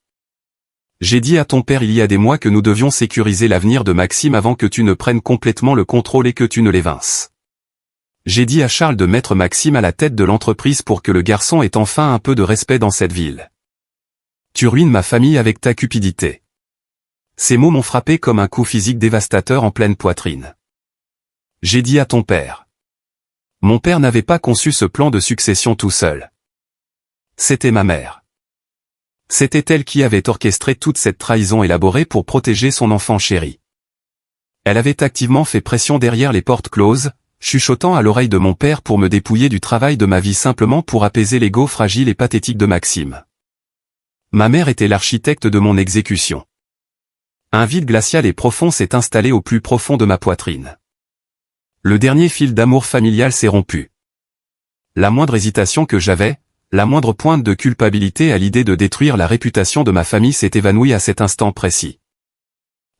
J'ai dit à ton père il y a des mois que nous devions sécuriser l'avenir de Maxime avant que tu ne prennes complètement le contrôle et que tu ne l'évinces. J'ai dit à Charles de mettre Maxime à la tête de l'entreprise pour que le garçon ait enfin un peu de respect dans cette ville. Tu ruines ma famille avec ta cupidité. Ces mots m'ont frappé comme un coup physique dévastateur en pleine poitrine. J'ai dit à ton père. Mon père n'avait pas conçu ce plan de succession tout seul. C'était ma mère. C'était elle qui avait orchestré toute cette trahison élaborée pour protéger son enfant chéri. Elle avait activement fait pression derrière les portes closes, chuchotant à l'oreille de mon père pour me dépouiller du travail de ma vie simplement pour apaiser l'ego fragile et pathétique de Maxime. Ma mère était l'architecte de mon exécution. Un vide glacial et profond s'est installé au plus profond de ma poitrine. Le dernier fil d'amour familial s'est rompu. La moindre hésitation que j'avais, la moindre pointe de culpabilité à l'idée de détruire la réputation de ma famille s'est évanouie à cet instant précis.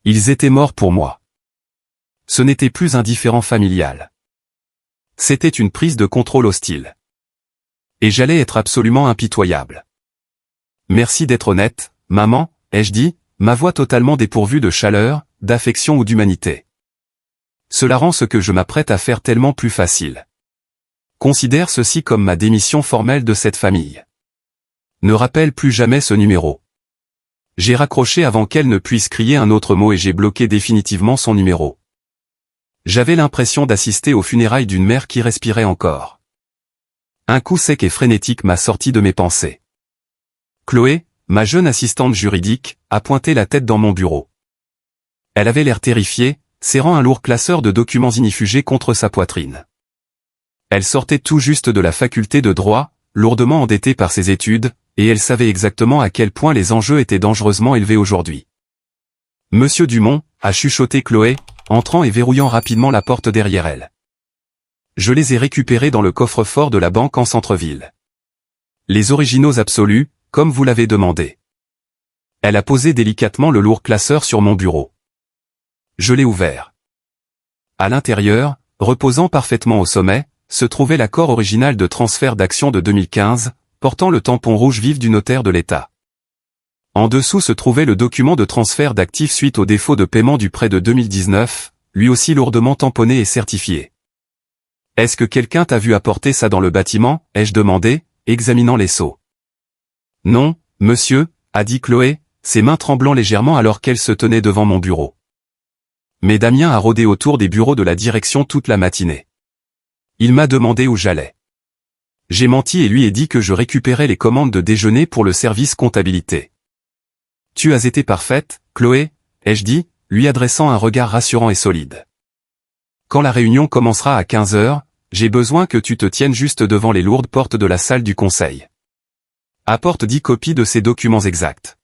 Ils étaient morts pour moi. Ce n'était plus un différend familial. C'était une prise de contrôle hostile. Et j'allais être absolument impitoyable. Merci d'être honnête, maman, ai-je dit, ma voix totalement dépourvue de chaleur, d'affection ou d'humanité. Cela rend ce que je m'apprête à faire tellement plus facile. Considère ceci comme ma démission formelle de cette famille. Ne rappelle plus jamais ce numéro. J'ai raccroché avant qu'elle ne puisse crier un autre mot et j'ai bloqué définitivement son numéro. J'avais l'impression d'assister aux funérailles d'une mère qui respirait encore. Un coup sec et frénétique m'a sorti de mes pensées. Chloé, ma jeune assistante juridique, a pointé la tête dans mon bureau. Elle avait l'air terrifiée, serrant un lourd classeur de documents ignifugés contre sa poitrine. Elle sortait tout juste de la faculté de droit, lourdement endettée par ses études, et elle savait exactement à quel point les enjeux étaient dangereusement élevés aujourd'hui. « Monsieur Dumont » a chuchoté Chloé, entrant et verrouillant rapidement la porte derrière elle. « Je les ai récupérés dans le coffre-fort de la banque en centre-ville. Les originaux absolus, comme vous l'avez demandé. » Elle a posé délicatement le lourd classeur sur mon bureau. Je l'ai ouvert. À l'intérieur, reposant parfaitement au sommet, se trouvait l'accord original de transfert d'actions de 2015, portant le tampon rouge vif du notaire de l'État. En dessous se trouvait le document de transfert d'actifs suite au défaut de paiement du prêt de 2019, lui aussi lourdement tamponné et certifié. « Est-ce que quelqu'un t'a vu apporter ça dans le bâtiment ?» ai-je demandé, examinant les sceaux. « Non, monsieur » a dit Chloé, ses mains tremblant légèrement alors qu'elle se tenait devant mon bureau. Mais Damien a rôdé autour des bureaux de la direction toute la matinée. Il m'a demandé où j'allais. J'ai menti et lui ai dit que je récupérais les commandes de déjeuner pour le service comptabilité. « Tu as été parfaite, Chloé » ai-je dit, lui adressant un regard rassurant et solide. « Quand la réunion commencera à 15 heures, j'ai besoin que tu te tiennes juste devant les lourdes portes de la salle du conseil. Apporte 10 copies de ces documents exacts.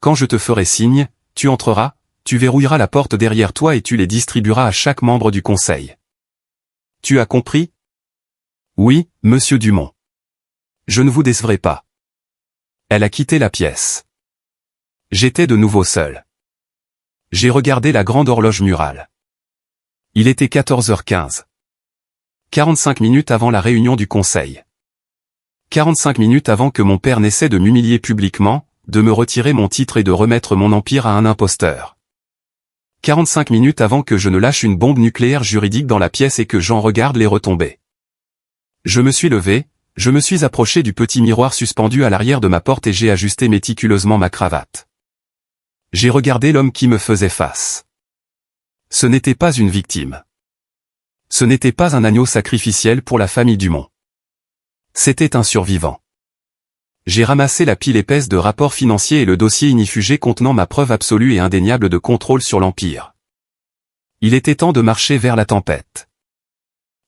Quand je te ferai signe, tu entreras, tu verrouilleras la porte derrière toi et tu les distribueras à chaque membre du conseil. Tu as compris ? Oui, monsieur Dumont. Je ne vous décevrai pas. » Elle a quitté la pièce. J'étais de nouveau seul. J'ai regardé la grande horloge murale. Il était 14h15. 45 minutes avant la réunion du conseil. 45 minutes avant que mon père n'essaie de m'humilier publiquement, de me retirer mon titre et de remettre mon empire à un imposteur. 45 minutes avant que je ne lâche une bombe nucléaire juridique dans la pièce et que j'en regarde les retombées. Je me suis levé, je me suis approché du petit miroir suspendu à l'arrière de ma porte et j'ai ajusté méticuleusement ma cravate. J'ai regardé l'homme qui me faisait face. Ce n'était pas une victime. Ce n'était pas un agneau sacrificiel pour la famille Dumont. C'était un survivant. J'ai ramassé la pile épaisse de rapports financiers et le dossier ignifugé contenant ma preuve absolue et indéniable de contrôle sur l'Empire. Il était temps de marcher vers la tempête.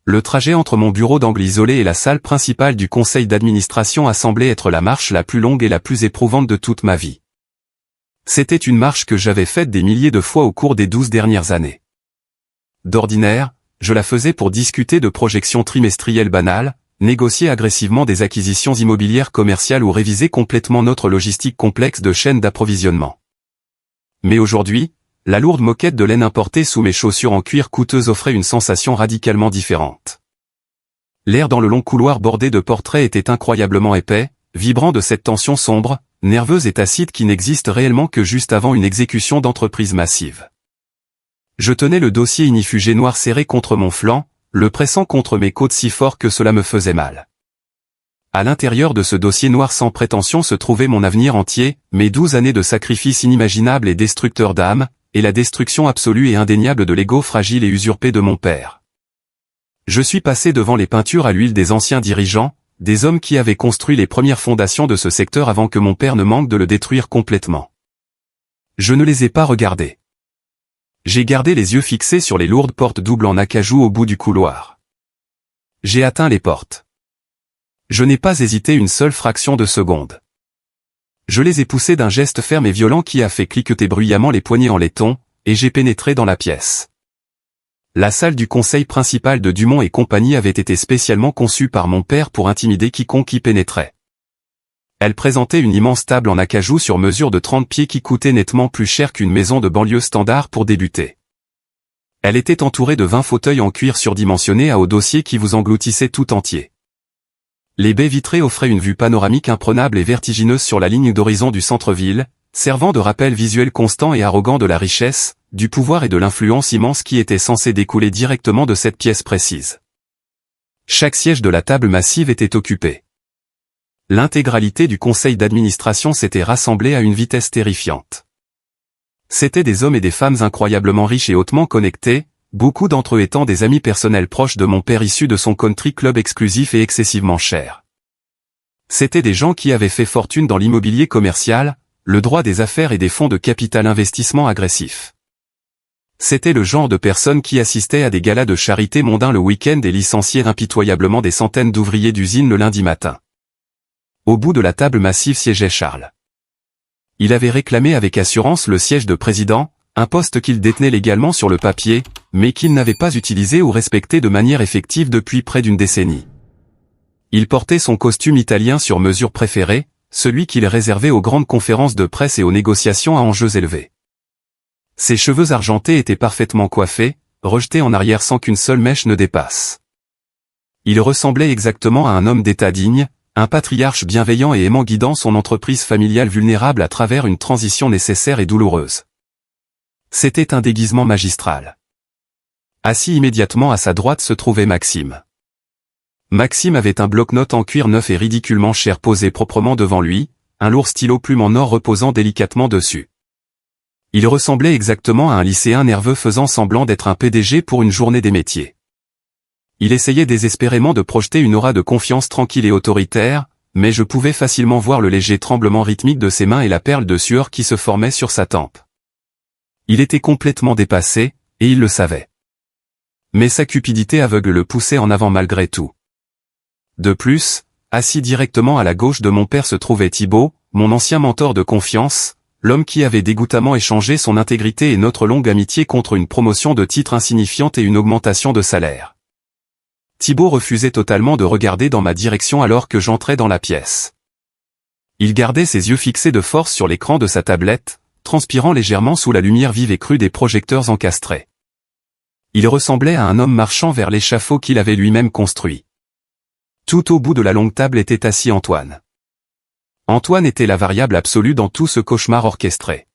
Le trajet entre mon bureau d'angle isolé et la salle principale du conseil d'administration a semblé être la marche la plus longue et la plus éprouvante de toute ma vie. C'était une marche que j'avais faite des milliers de fois au cours des 12 dernières années. D'ordinaire, je la faisais pour discuter de projections trimestrielles banales, négocier agressivement des acquisitions immobilières commerciales ou réviser complètement notre logistique complexe de chaînes d'approvisionnement. Mais aujourd'hui, la lourde moquette de laine importée sous mes chaussures en cuir coûteuses offrait une sensation radicalement différente. L'air dans le long couloir bordé de portraits était incroyablement épais, vibrant de cette tension sombre, nerveuse et tacite qui n'existe réellement que juste avant une exécution d'entreprise massive. Je tenais le dossier ignifugé noir serré contre mon flanc, le pressant contre mes côtes si fort que cela me faisait mal. À l'intérieur de ce dossier noir sans prétention se trouvait mon avenir entier, mes 12 années de sacrifices inimaginables et destructeurs d'âme, et la destruction absolue et indéniable de l'ego fragile et usurpé de mon père. Je suis passé devant les peintures à l'huile des anciens dirigeants, des hommes qui avaient construit les premières fondations de ce secteur avant que mon père ne manque de le détruire complètement. Je ne les ai pas regardés. J'ai gardé les yeux fixés sur les lourdes portes doubles en acajou au bout du couloir. J'ai atteint les portes. Je n'ai pas hésité une seule fraction de seconde. Je les ai poussées d'un geste ferme et violent qui a fait cliqueter bruyamment les poignets en laiton, et j'ai pénétré dans la pièce. La salle du conseil principal de Dumont et compagnie avait été spécialement conçue par mon père pour intimider quiconque y pénétrait. Elle présentait une immense table en acajou sur mesure de 30 pieds qui coûtait nettement plus cher qu'une maison de banlieue standard pour débuter. Elle était entourée de 20 fauteuils en cuir surdimensionnés à haut dossier qui vous engloutissaient tout entier. Les baies vitrées offraient une vue panoramique imprenable et vertigineuse sur la ligne d'horizon du centre-ville, servant de rappel visuel constant et arrogant de la richesse, du pouvoir et de l'influence immense qui était censé découler directement de cette pièce précise. Chaque siège de la table massive était occupé. L'intégralité du conseil d'administration s'était rassemblée à une vitesse terrifiante. C'étaient des hommes et des femmes incroyablement riches et hautement connectés, beaucoup d'entre eux étant des amis personnels proches de mon père issus de son country club exclusif et excessivement cher. C'étaient des gens qui avaient fait fortune dans l'immobilier commercial, le droit des affaires et des fonds de capital investissement agressifs. C'était le genre de personnes qui assistaient à des galas de charité mondains le week-end et licenciaient impitoyablement des centaines d'ouvriers d'usine le lundi matin. Au bout de la table massive siégeait Charles. Il avait réclamé avec assurance le siège de président, un poste qu'il détenait légalement sur le papier, mais qu'il n'avait pas utilisé ou respecté de manière effective depuis près d'une décennie. Il portait son costume italien sur mesure préféré, celui qu'il réservait aux grandes conférences de presse et aux négociations à enjeux élevés. Ses cheveux argentés étaient parfaitement coiffés, rejetés en arrière sans qu'une seule mèche ne dépasse. Il ressemblait exactement à un homme d'État digne, un patriarche bienveillant et aimant guidant son entreprise familiale vulnérable à travers une transition nécessaire et douloureuse. C'était un déguisement magistral. Assis immédiatement à sa droite se trouvait Maxime. Maxime avait un bloc-notes en cuir neuf et ridiculement cher posé proprement devant lui, un lourd stylo plume en or reposant délicatement dessus. Il ressemblait exactement à un lycéen nerveux faisant semblant d'être un PDG pour une journée des métiers. Il essayait désespérément de projeter une aura de confiance tranquille et autoritaire, mais je pouvais facilement voir le léger tremblement rythmique de ses mains et la perle de sueur qui se formait sur sa tempe. Il était complètement dépassé, et il le savait. Mais sa cupidité aveugle le poussait en avant malgré tout. De plus, assis directement à la gauche de mon père se trouvait Thibaut, mon ancien mentor de confiance, l'homme qui avait dégoûtamment échangé son intégrité et notre longue amitié contre une promotion de titre insignifiante et une augmentation de salaire. Thibaut refusait totalement de regarder dans ma direction alors que j'entrais dans la pièce. Il gardait ses yeux fixés de force sur l'écran de sa tablette, transpirant légèrement sous la lumière vive et crue des projecteurs encastrés. Il ressemblait à un homme marchant vers l'échafaud qu'il avait lui-même construit. Tout au bout de la longue table était assis Antoine. Antoine était la variable absolue dans tout ce cauchemar orchestré.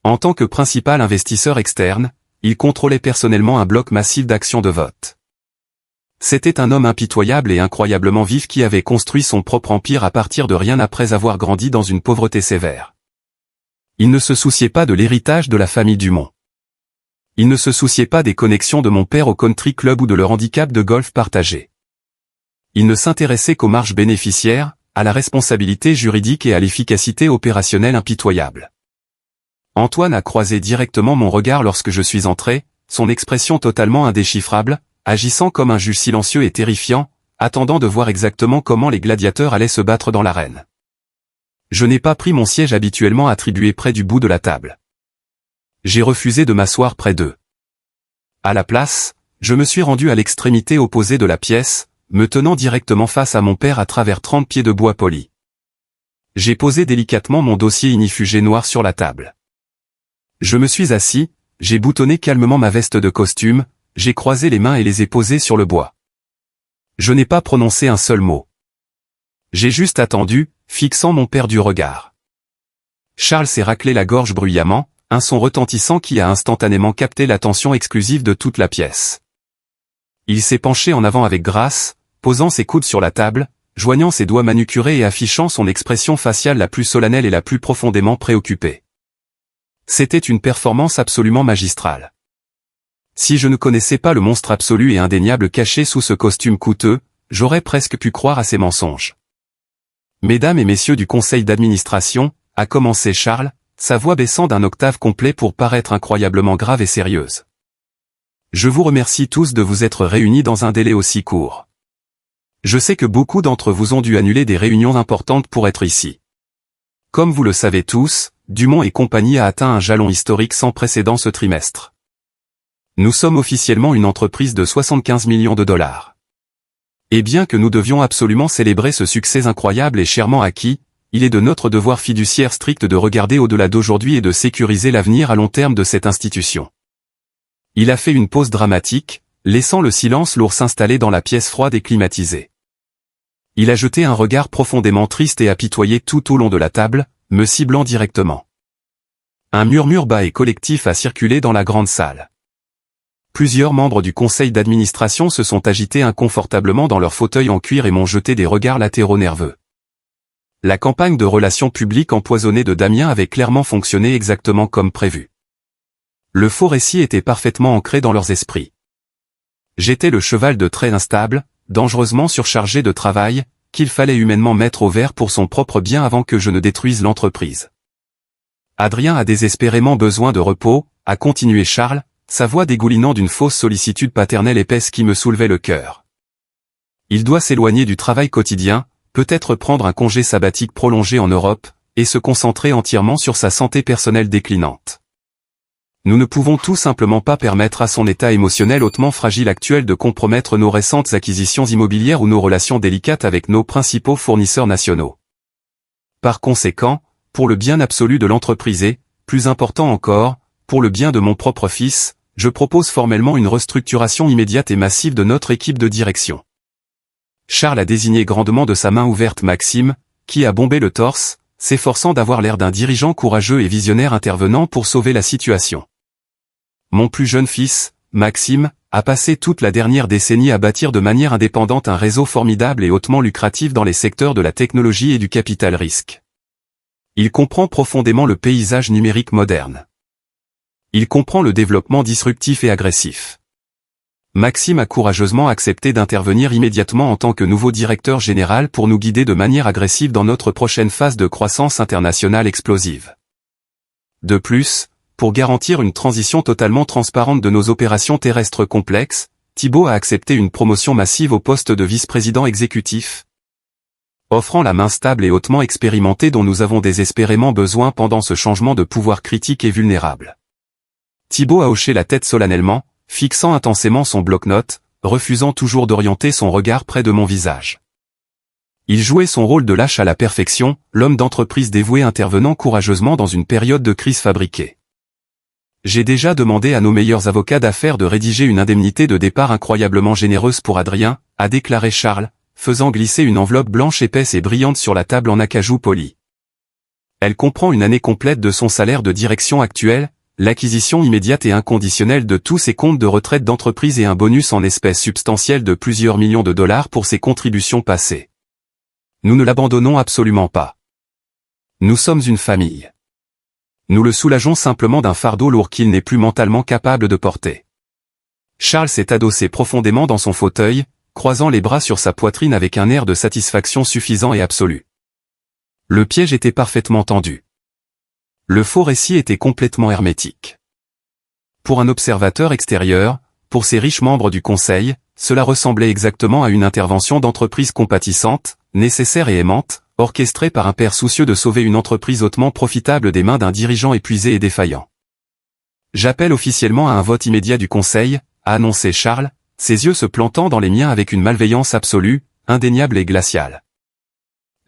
En tant que principal investisseur externe, il contrôlait personnellement un bloc massif d'actions de vote. C'était un homme impitoyable et incroyablement vif qui avait construit son propre empire à partir de rien après avoir grandi dans une pauvreté sévère. Il ne se souciait pas de l'héritage de la famille Dumont. Il ne se souciait pas des connexions de mon père au country club ou de leur handicap de golf partagé. Il ne s'intéressait qu'aux marges bénéficiaires, à la responsabilité juridique et à l'efficacité opérationnelle impitoyable. Antoine a croisé directement mon regard lorsque je suis entré, son expression totalement indéchiffrable, agissant comme un juge silencieux et terrifiant, attendant de voir exactement comment les gladiateurs allaient se battre dans l'arène. Je n'ai pas pris mon siège habituellement attribué près du bout de la table. J'ai refusé de m'asseoir près d'eux. À la place, je me suis rendu à l'extrémité opposée de la pièce, me tenant directement face à mon père à travers 30 pieds de bois poli. J'ai posé délicatement mon dossier ignifugé noir sur la table. Je me suis assis, j'ai boutonné calmement ma veste de costume, j'ai croisé les mains et les ai posées sur le bois. Je n'ai pas prononcé un seul mot. J'ai juste attendu, fixant mon père du regard. Charles s'est raclé la gorge bruyamment, un son retentissant qui a instantanément capté l'attention exclusive de toute la pièce. Il s'est penché en avant avec grâce, posant ses coudes sur la table, joignant ses doigts manucurés et affichant son expression faciale la plus solennelle et la plus profondément préoccupée. C'était une performance absolument magistrale. Si je ne connaissais pas le monstre absolu et indéniable caché sous ce costume coûteux, j'aurais presque pu croire à ses mensonges. Mesdames et messieurs du conseil d'administration, a commencé Charles, sa voix baissant d'un octave complet pour paraître incroyablement grave et sérieuse. Je vous remercie tous de vous être réunis dans un délai aussi court. Je sais que beaucoup d'entre vous ont dû annuler des réunions importantes pour être ici. Comme vous le savez tous, Dumont et compagnie a atteint un jalon historique sans précédent ce trimestre. Nous sommes officiellement une entreprise de 75 millions de dollars. Et bien que nous devions absolument célébrer ce succès incroyable et chèrement acquis, il est de notre devoir fiduciaire strict de regarder au-delà d'aujourd'hui et de sécuriser l'avenir à long terme de cette institution. Il a fait une pause dramatique, laissant le silence lourd s'installer dans la pièce froide et climatisée. Il a jeté un regard profondément triste et apitoyé tout au long de la table, me ciblant directement. Un murmure bas et collectif a circulé dans la grande salle. Plusieurs membres du conseil d'administration se sont agités inconfortablement dans leurs fauteuils en cuir et m'ont jeté des regards latéraux nerveux. La campagne de relations publiques empoisonnée de Damien avait clairement fonctionné exactement comme prévu. Le faux récit était parfaitement ancré dans leurs esprits. J'étais le cheval de trait instable, dangereusement surchargé de travail, qu'il fallait humainement mettre au vert pour son propre bien avant que je ne détruise l'entreprise. Adrien a désespérément besoin de repos, a continué Charles, sa voix dégoulinant d'une fausse sollicitude paternelle épaisse qui me soulevait le cœur. Il doit s'éloigner du travail quotidien, peut-être prendre un congé sabbatique prolongé en Europe, et se concentrer entièrement sur sa santé personnelle déclinante. Nous ne pouvons tout simplement pas permettre à son état émotionnel hautement fragile actuel de compromettre nos récentes acquisitions immobilières ou nos relations délicates avec nos principaux fournisseurs nationaux. Par conséquent, pour le bien absolu de l'entreprise et, plus important encore, pour le bien de mon propre fils, je propose formellement une restructuration immédiate et massive de notre équipe de direction. Charles a désigné grandement de sa main ouverte Maxime, qui a bombé le torse, s'efforçant d'avoir l'air d'un dirigeant courageux et visionnaire intervenant pour sauver la situation. Mon plus jeune fils, Maxime, a passé toute la dernière décennie à bâtir de manière indépendante un réseau formidable et hautement lucratif dans les secteurs de la technologie et du capital risque. Il comprend profondément le paysage numérique moderne. Il comprend le développement disruptif et agressif. Maxime a courageusement accepté d'intervenir immédiatement en tant que nouveau directeur général pour nous guider de manière agressive dans notre prochaine phase de croissance internationale explosive. De plus, pour garantir une transition totalement transparente de nos opérations terrestres complexes, Thibaut a accepté une promotion massive au poste de vice-président exécutif, offrant la main stable et hautement expérimentée dont nous avons désespérément besoin pendant ce changement de pouvoir critique et vulnérable. Thibaut a hoché la tête solennellement, fixant intensément son bloc-notes, refusant toujours d'orienter son regard près de mon visage. Il jouait son rôle de lâche à la perfection, l'homme d'entreprise dévoué intervenant courageusement dans une période de crise fabriquée. J'ai déjà demandé à nos meilleurs avocats d'affaires de rédiger une indemnité de départ incroyablement généreuse pour Adrien, a déclaré Charles, faisant glisser une enveloppe blanche épaisse et brillante sur la table en acajou poli. Elle comprend une année complète de son salaire de direction actuel, l'acquisition immédiate et inconditionnelle de tous ses comptes de retraite d'entreprise et un bonus en espèces substantiel de plusieurs millions de dollars pour ses contributions passées. Nous ne l'abandonnons absolument pas. Nous sommes une famille. Nous le soulageons simplement d'un fardeau lourd qu'il n'est plus mentalement capable de porter. Charles s'est adossé profondément dans son fauteuil, croisant les bras sur sa poitrine avec un air de satisfaction suffisant et absolu. Le piège était parfaitement tendu. Le faux récit était complètement hermétique. Pour un observateur extérieur, pour ces riches membres du conseil, cela ressemblait exactement à une intervention d'entreprise compatissante, nécessaire et aimante, orchestrée par un père soucieux de sauver une entreprise hautement profitable des mains d'un dirigeant épuisé et défaillant. J'appelle officiellement à un vote immédiat du conseil, a annoncé Charles, ses yeux se plantant dans les miens avec une malveillance absolue, indéniable et glaciale.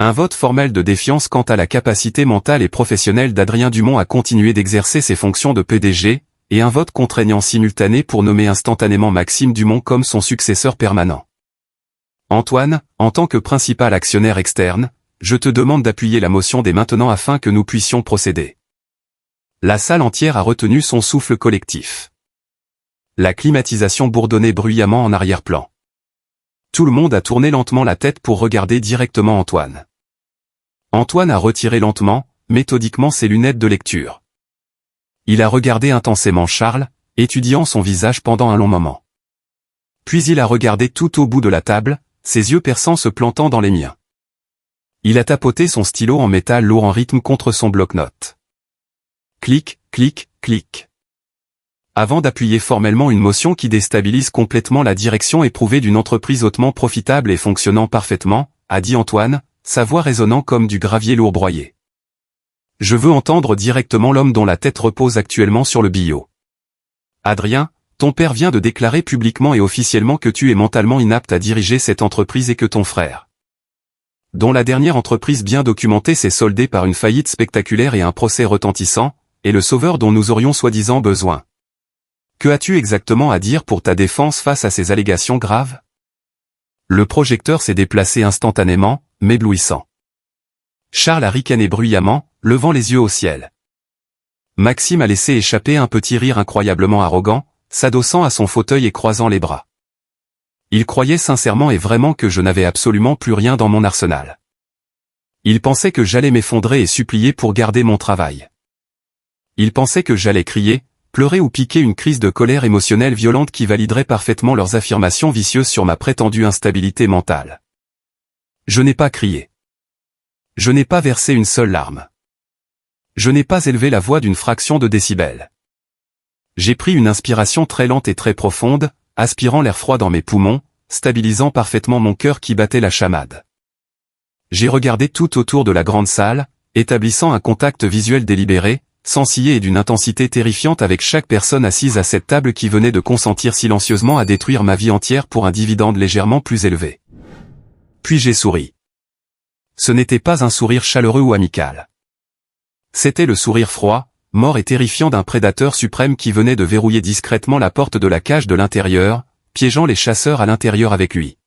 Un vote formel de défiance quant à la capacité mentale et professionnelle d'Adrien Dumont à continuer d'exercer ses fonctions de PDG, et un vote contraignant simultané pour nommer instantanément Maxime Dumont comme son successeur permanent. Antoine, en tant que principal actionnaire externe, je te demande d'appuyer la motion dès maintenant afin que nous puissions procéder. La salle entière a retenu son souffle collectif. La climatisation bourdonnait bruyamment en arrière-plan. Tout le monde a tourné lentement la tête pour regarder directement Antoine. Antoine a retiré lentement, méthodiquement ses lunettes de lecture. Il a regardé intensément Charles, étudiant son visage pendant un long moment. Puis il a regardé tout au bout de la table, ses yeux perçants se plantant dans les miens. Il a tapoté son stylo en métal lourd en rythme contre son bloc-notes. Clic, clic, clic. Avant d'appuyer formellement une motion qui déstabilise complètement la direction éprouvée d'une entreprise hautement profitable et fonctionnant parfaitement, a dit Antoine, sa voix résonnant comme du gravier lourd broyé. Je veux entendre directement l'homme dont la tête repose actuellement sur le billot. Adrien, ton père vient de déclarer publiquement et officiellement que tu es mentalement inapte à diriger cette entreprise et que ton frère, dont la dernière entreprise bien documentée s'est soldée par une faillite spectaculaire et un procès retentissant, est le sauveur dont nous aurions soi-disant besoin. Que as-tu exactement à dire pour ta défense face à ces allégations graves? Le projecteur s'est déplacé instantanément, m'éblouissant. Charles a ricané bruyamment, levant les yeux au ciel. Maxime a laissé échapper un petit rire incroyablement arrogant, s'adossant à son fauteuil et croisant les bras. Il croyait sincèrement et vraiment que je n'avais absolument plus rien dans mon arsenal. Il pensait que j'allais m'effondrer et supplier pour garder mon travail. Il pensait que j'allais crier, pleurer ou piquer une crise de colère émotionnelle violente qui validerait parfaitement leurs affirmations vicieuses sur ma prétendue instabilité mentale. Je n'ai pas crié. Je n'ai pas versé une seule larme. Je n'ai pas élevé la voix d'une fraction de décibel. J'ai pris une inspiration très lente et très profonde, aspirant l'air froid dans mes poumons, stabilisant parfaitement mon cœur qui battait la chamade. J'ai regardé tout autour de la grande salle, établissant un contact visuel délibéré, sans ciller et d'une intensité terrifiante avec chaque personne assise à cette table qui venait de consentir silencieusement à détruire ma vie entière pour un dividende légèrement plus élevé. Puis j'ai souri. Ce n'était pas un sourire chaleureux ou amical. C'était le sourire froid, mort et terrifiant d'un prédateur suprême qui venait de verrouiller discrètement la porte de la cage de l'intérieur, piégeant les chasseurs à l'intérieur avec lui.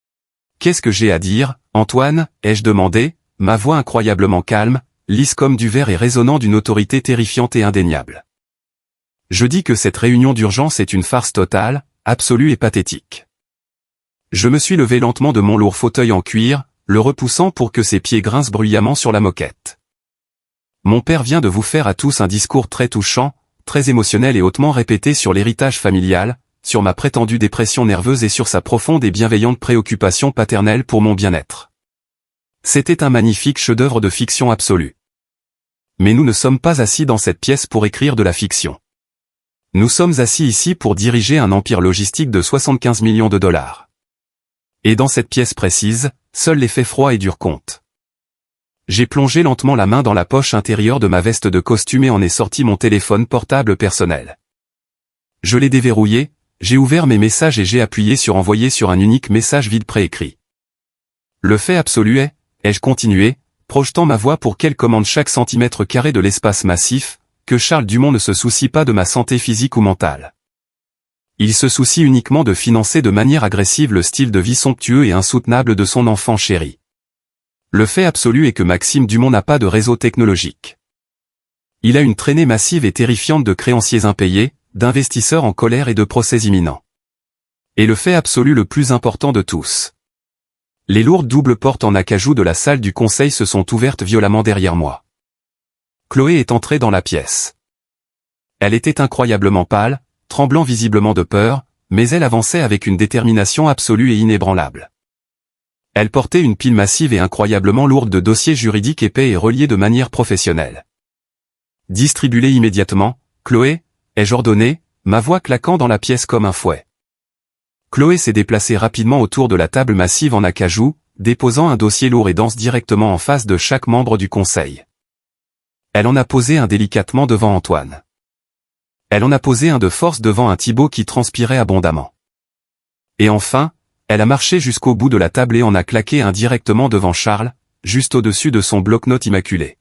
« Qu'est-ce que j'ai à dire, Antoine ?» ai-je demandé, ma voix incroyablement calme, lisse comme du verre et résonnant d'une autorité terrifiante et indéniable. Je dis que cette réunion d'urgence est une farce totale, absolue et pathétique. Je me suis levé lentement de mon lourd fauteuil en cuir, le repoussant pour que ses pieds grincent bruyamment sur la moquette. Mon père vient de vous faire à tous un discours très touchant, très émotionnel et hautement répété sur l'héritage familial, sur ma prétendue dépression nerveuse et sur sa profonde et bienveillante préoccupation paternelle pour mon bien-être. C'était un magnifique chef-d'œuvre de fiction absolue. Mais nous ne sommes pas assis dans cette pièce pour écrire de la fiction. Nous sommes assis ici pour diriger un empire logistique de 75 millions de dollars. Et dans cette pièce précise, seuls les faits froids et durs comptent. J'ai plongé lentement la main dans la poche intérieure de ma veste de costume et en ai sorti mon téléphone portable personnel. Je l'ai déverrouillé, j'ai ouvert mes messages et j'ai appuyé sur envoyer sur un unique message vide préécrit. Le fait absolu est, ai-je continué, projetant ma voix pour qu'elle commande chaque centimètre carré de l'espace massif, que Charles Dumont ne se soucie pas de ma santé physique ou mentale. Il se soucie uniquement de financer de manière agressive le style de vie somptueux et insoutenable de son enfant chéri. Le fait absolu est que Maxime Dumont n'a pas de réseau technologique. Il a une traînée massive et terrifiante de créanciers impayés, d'investisseurs en colère et de procès imminents. Et le fait absolu le plus important de tous. Les lourdes doubles portes en acajou de la salle du conseil se sont ouvertes violemment derrière moi. Chloé est entrée dans la pièce. Elle était incroyablement pâle, tremblant visiblement de peur, mais elle avançait avec une détermination absolue et inébranlable. Elle portait une pile massive et incroyablement lourde de dossiers juridiques épais et reliés de manière professionnelle. « Distribue-les immédiatement, Chloé » ai-je ordonné, ma voix claquant dans la pièce comme un fouet. Chloé s'est déplacée rapidement autour de la table massive en acajou, déposant un dossier lourd et dense directement en face de chaque membre du conseil. Elle en a posé un délicatement devant Antoine. Elle en a posé un de force devant un Thibaut qui transpirait abondamment. Et enfin, elle a marché jusqu'au bout de la table et en a claqué un directement devant Charles, juste au-dessus de son bloc-notes immaculé.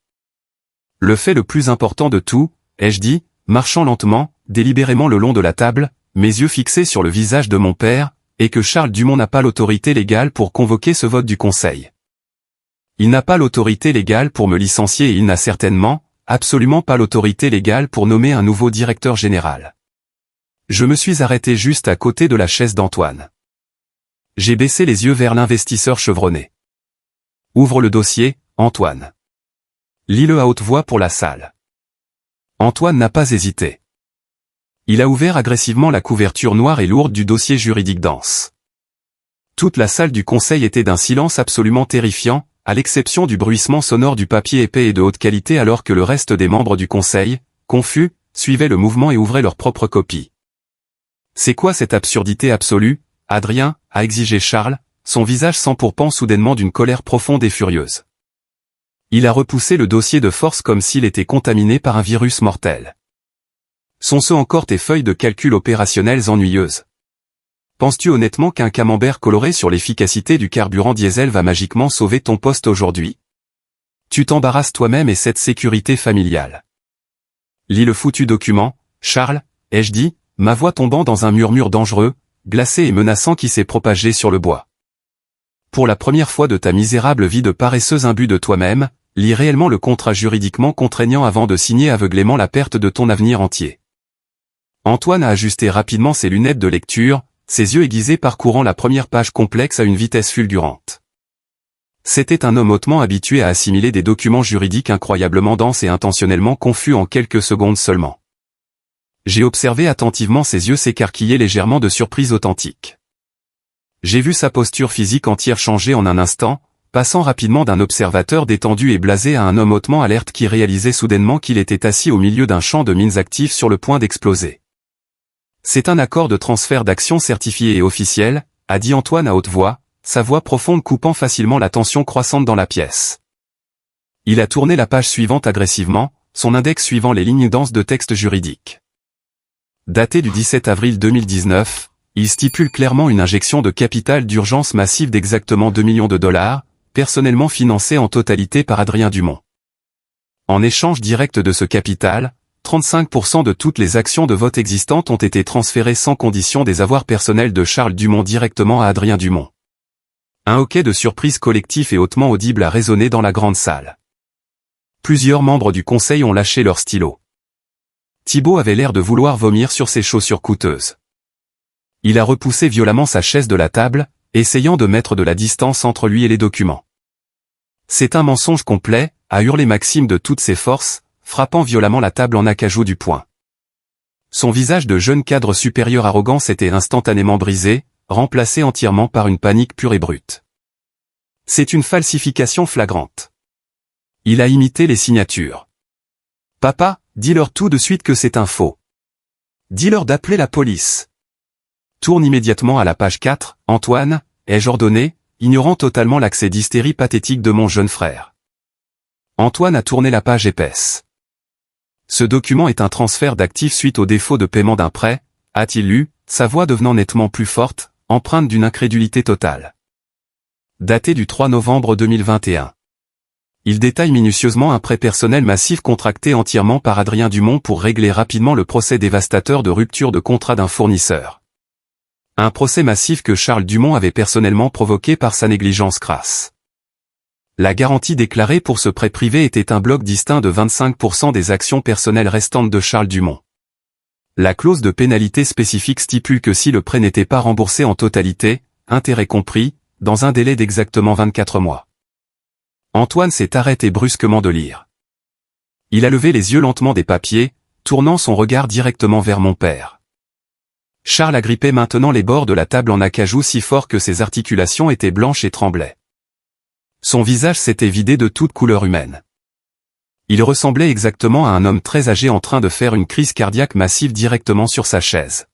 Le fait le plus important de tout, ai-je dit, marchant lentement, délibérément le long de la table, mes yeux fixés sur le visage de mon père, et que Charles Dumont n'a pas l'autorité légale pour convoquer ce vote du Conseil. Il n'a pas l'autorité légale pour me licencier et il n'a certainement, absolument pas l'autorité légale pour nommer un nouveau directeur général. Je me suis arrêté juste à côté de la chaise d'Antoine. J'ai baissé les yeux vers l'investisseur chevronné. Ouvre le dossier, Antoine. Lis-le à haute voix pour la salle. Antoine n'a pas hésité. Il a ouvert agressivement la couverture noire et lourde du dossier juridique dense. Toute la salle du conseil était d'un silence absolument terrifiant, à l'exception du bruissement sonore du papier épais et de haute qualité alors que le reste des membres du conseil, confus, suivaient le mouvement et ouvraient leur propre copie. « C'est quoi cette absurdité absolue, Adrien ?» a exigé Charles, son visage s'empourpant soudainement d'une colère profonde et furieuse. Il a repoussé le dossier de force comme s'il était contaminé par un virus mortel. Sont-ce encore tes feuilles de calcul opérationnelles ennuyeuses? Penses-tu honnêtement qu'un camembert coloré sur l'efficacité du carburant diesel va magiquement sauver ton poste aujourd'hui? Tu t'embarrasses toi-même et cette sécurité familiale. Lis le foutu document, Charles, ai-je dit, ma voix tombant dans un murmure dangereux, glacé et menaçant qui s'est propagé sur le bois. Pour la première fois de ta misérable vie de paresseux imbu de toi-même, lis réellement le contrat juridiquement contraignant avant de signer aveuglément la perte de ton avenir entier. Antoine a ajusté rapidement ses lunettes de lecture, ses yeux aiguisés parcourant la première page complexe à une vitesse fulgurante. C'était un homme hautement habitué à assimiler des documents juridiques incroyablement denses et intentionnellement confus en quelques secondes seulement. J'ai observé attentivement ses yeux s'écarquiller légèrement de surprise authentique. J'ai vu sa posture physique entière changer en un instant, passant rapidement d'un observateur détendu et blasé à un homme hautement alerte qui réalisait soudainement qu'il était assis au milieu d'un champ de mines actives sur le point d'exploser. C'est un accord de transfert d'actions certifié et officiel, a dit Antoine à haute voix, sa voix profonde coupant facilement la tension croissante dans la pièce. Il a tourné la page suivante agressivement, son index suivant les lignes denses de texte juridique. Daté du 17 avril 2019, il stipule clairement une injection de capital d'urgence massive d'exactement 2 millions de dollars, personnellement financée en totalité par Adrien Dumont. En échange direct de ce capital, 35% de toutes les actions de vote existantes ont été transférées sans condition des avoirs personnels de Charles Dumont directement à Adrien Dumont. Un hoquet de surprise collectif et hautement audible a résonné dans la grande salle. Plusieurs membres du conseil ont lâché leur stylo. Thibault avait l'air de vouloir vomir sur ses chaussures coûteuses. Il a repoussé violemment sa chaise de la table, essayant de mettre de la distance entre lui et les documents. C'est un mensonge complet, a hurlé Maxime de toutes ses forces, frappant violemment la table en acajou du poing. Son visage de jeune cadre supérieur arrogant s'était instantanément brisé, remplacé entièrement par une panique pure et brute. C'est une falsification flagrante. Il a imité les signatures. Papa, dis-leur tout de suite que c'est un faux. Dis-leur d'appeler la police. Tourne immédiatement à la page 4, Antoine, ai-je ordonné, ignorant totalement l'accès d'hystérie pathétique de mon jeune frère. Antoine a tourné la page épaisse. Ce document est un transfert d'actifs suite au défaut de paiement d'un prêt, a-t-il lu, sa voix devenant nettement plus forte, empreinte d'une incrédulité totale. Daté du 3 novembre 2021. Il détaille minutieusement un prêt personnel massif contracté entièrement par Adrien Dumont pour régler rapidement le procès dévastateur de rupture de contrat d'un fournisseur. Un procès massif que Charles Dumont avait personnellement provoqué par sa négligence crasse. La garantie déclarée pour ce prêt privé était un bloc distinct de 25% des actions personnelles restantes de Charles Dumont. La clause de pénalité spécifique stipule que si le prêt n'était pas remboursé en totalité, intérêts compris, dans un délai d'exactement 24 mois. Antoine s'est arrêté brusquement de lire. Il a levé les yeux lentement des papiers, tournant son regard directement vers mon père. Charles agrippait maintenant les bords de la table en acajou si fort que ses articulations étaient blanches et tremblaient. Son visage s'était vidé de toute couleur humaine. Il ressemblait exactement à un homme très âgé en train de faire une crise cardiaque massive directement sur sa chaise.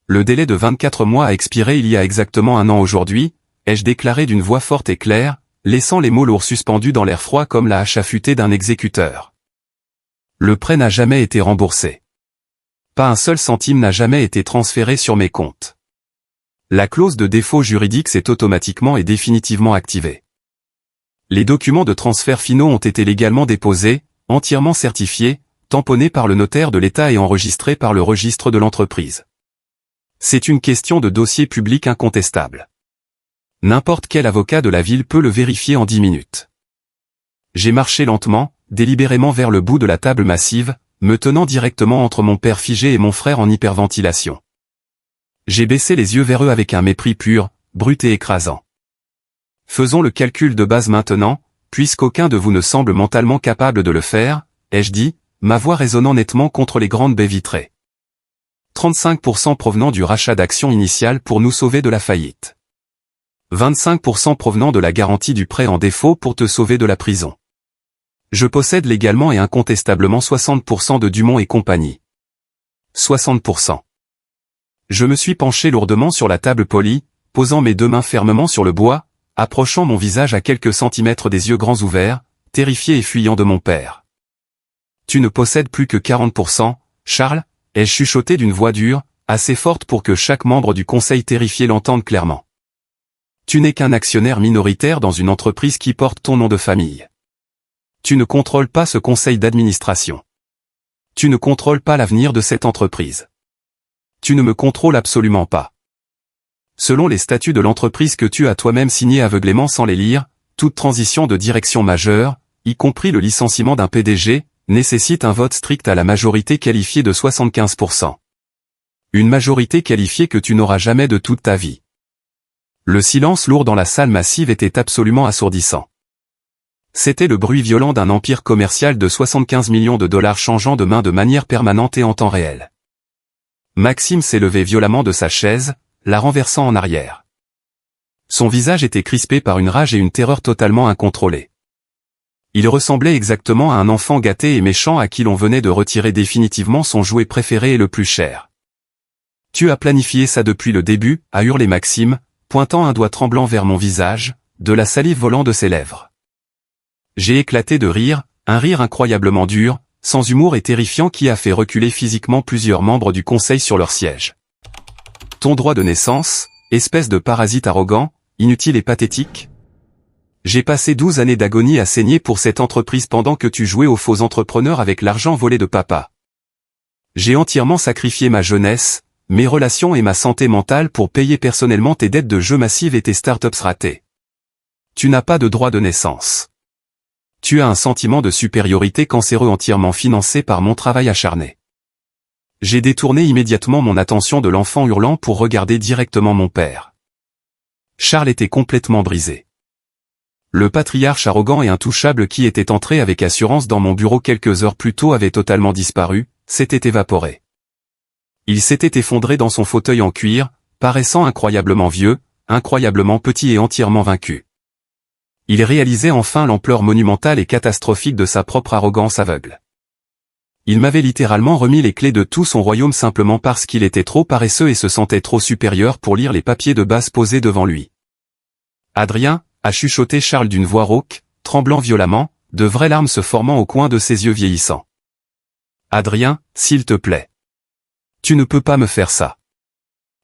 Le délai de 24 mois a expiré il y a exactement un an aujourd'hui, ai-je déclaré d'une voix forte et claire, laissant les mots lourds suspendus dans l'air froid comme la hache affûtée d'un exécuteur. Le prêt n'a jamais été remboursé. Pas un seul centime n'a jamais été transféré sur mes comptes. La clause de défaut juridique s'est automatiquement et définitivement activée. Les documents de transfert finaux ont été légalement déposés, entièrement certifiés, tamponnés par le notaire de l'État et enregistrés par le registre de l'entreprise. C'est une question de dossier public incontestable. N'importe quel avocat de la ville peut le vérifier en 10 minutes. J'ai marché lentement, délibérément vers le bout de la table massive, me tenant directement entre mon père figé et mon frère en hyperventilation. J'ai baissé les yeux vers eux avec un mépris pur, brut et écrasant. Faisons le calcul de base maintenant, puisqu'aucun de vous ne semble mentalement capable de le faire, ai-je dit, ma voix résonnant nettement contre les grandes baies vitrées. 35% provenant du rachat d'actions initiales pour nous sauver de la faillite. 25% provenant de la garantie du prêt en défaut pour te sauver de la prison. Je possède légalement et incontestablement 60% de Dumont et compagnie. 60%. Je me suis penché lourdement sur la table polie, posant mes deux mains fermement sur le bois, approchant mon visage à quelques centimètres des yeux grands ouverts, terrifié et fuyant de mon père. Tu ne possèdes plus que 40%, Charles, ai-je chuchoté d'une voix dure, assez forte pour que chaque membre du conseil terrifié l'entende clairement. Tu n'es qu'un actionnaire minoritaire dans une entreprise qui porte ton nom de famille. Tu ne contrôles pas ce conseil d'administration. Tu ne contrôles pas l'avenir de cette entreprise. Tu ne me contrôles absolument pas. Selon les statuts de l'entreprise que tu as toi-même signés aveuglément sans les lire, toute transition de direction majeure, y compris le licenciement d'un PDG, nécessite un vote strict à la majorité qualifiée de 75%. Une majorité qualifiée que tu n'auras jamais de toute ta vie. Le silence lourd dans la salle massive était absolument assourdissant. C'était le bruit violent d'un empire commercial de 75 millions de dollars changeant de main de manière permanente et en temps réel. Maxime s'est levé violemment de sa chaise, la renversant en arrière. Son visage était crispé par une rage et une terreur totalement incontrôlées. Il ressemblait exactement à un enfant gâté et méchant à qui l'on venait de retirer définitivement son jouet préféré et le plus cher. Tu as planifié ça depuis le début, a hurlé Maxime, pointant un doigt tremblant vers mon visage, de la salive volant de ses lèvres. J'ai éclaté de rire, un rire incroyablement dur, sans humour et terrifiant qui a fait reculer physiquement plusieurs membres du conseil sur leur siège. Ton droit de naissance, espèce de parasite arrogant, inutile et pathétique. J'ai passé 12 années d'agonie à saigner pour cette entreprise pendant que tu jouais aux faux entrepreneurs avec l'argent volé de papa. J'ai entièrement sacrifié ma jeunesse, mes relations et ma santé mentale pour payer personnellement tes dettes de jeux massives et tes startups ratées. Tu n'as pas de droit de naissance. Tu as un sentiment de supériorité cancéreux entièrement financé par mon travail acharné. J'ai détourné immédiatement mon attention de l'enfant hurlant pour regarder directement mon père. Charles était complètement brisé. Le patriarche arrogant et intouchable qui était entré avec assurance dans mon bureau quelques heures plus tôt avait totalement disparu, s'était évaporé. Il s'était effondré dans son fauteuil en cuir, paraissant incroyablement vieux, incroyablement petit et entièrement vaincu. Il réalisait enfin l'ampleur monumentale et catastrophique de sa propre arrogance aveugle. Il m'avait littéralement remis les clés de tout son royaume simplement parce qu'il était trop paresseux et se sentait trop supérieur pour lire les papiers de base posés devant lui. Adrien, a chuchoté Charles d'une voix rauque, tremblant violemment, de vraies larmes se formant au coin de ses yeux vieillissants. Adrien, s'il te plaît. Tu ne peux pas me faire ça.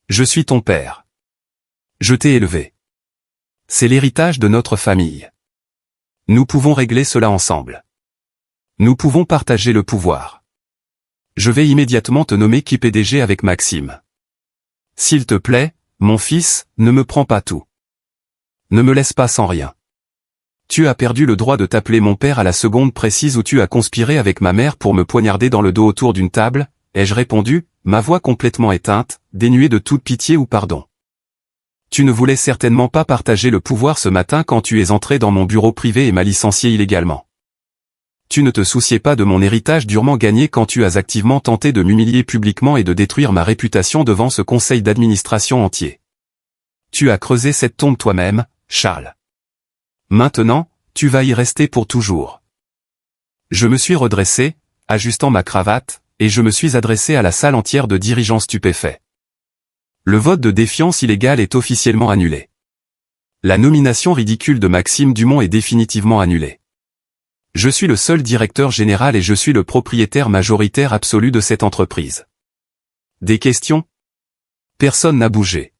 Je suis ton père. Je t'ai élevé. C'est l'héritage de notre famille. Nous pouvons régler cela ensemble. Nous pouvons partager le pouvoir. Je vais immédiatement te nommer qui PDG avec Maxime. S'il te plaît, mon fils, ne me prends pas tout. Ne me laisse pas sans rien. Tu as perdu le droit de t'appeler mon père à la seconde précise où tu as conspiré avec ma mère pour me poignarder dans le dos autour d'une table, ai-je répondu, ma voix complètement éteinte, dénuée de toute pitié ou pardon. Tu ne voulais certainement pas partager le pouvoir ce matin quand tu es entré dans mon bureau privé et m'as licencié illégalement. Tu ne te souciais pas de mon héritage durement gagné quand tu as activement tenté de m'humilier publiquement et de détruire ma réputation devant ce conseil d'administration entier. Tu as creusé cette tombe toi-même, Charles. Maintenant, tu vas y rester pour toujours. Je me suis redressé, ajustant ma cravate, et je me suis adressé à la salle entière de dirigeants stupéfaits. Le vote de défiance illégale est officiellement annulé. La nomination ridicule de Maxime Dumont est définitivement annulée. Je suis le seul directeur général et je suis le propriétaire majoritaire absolu de cette entreprise. Des questions? Personne n'a bougé.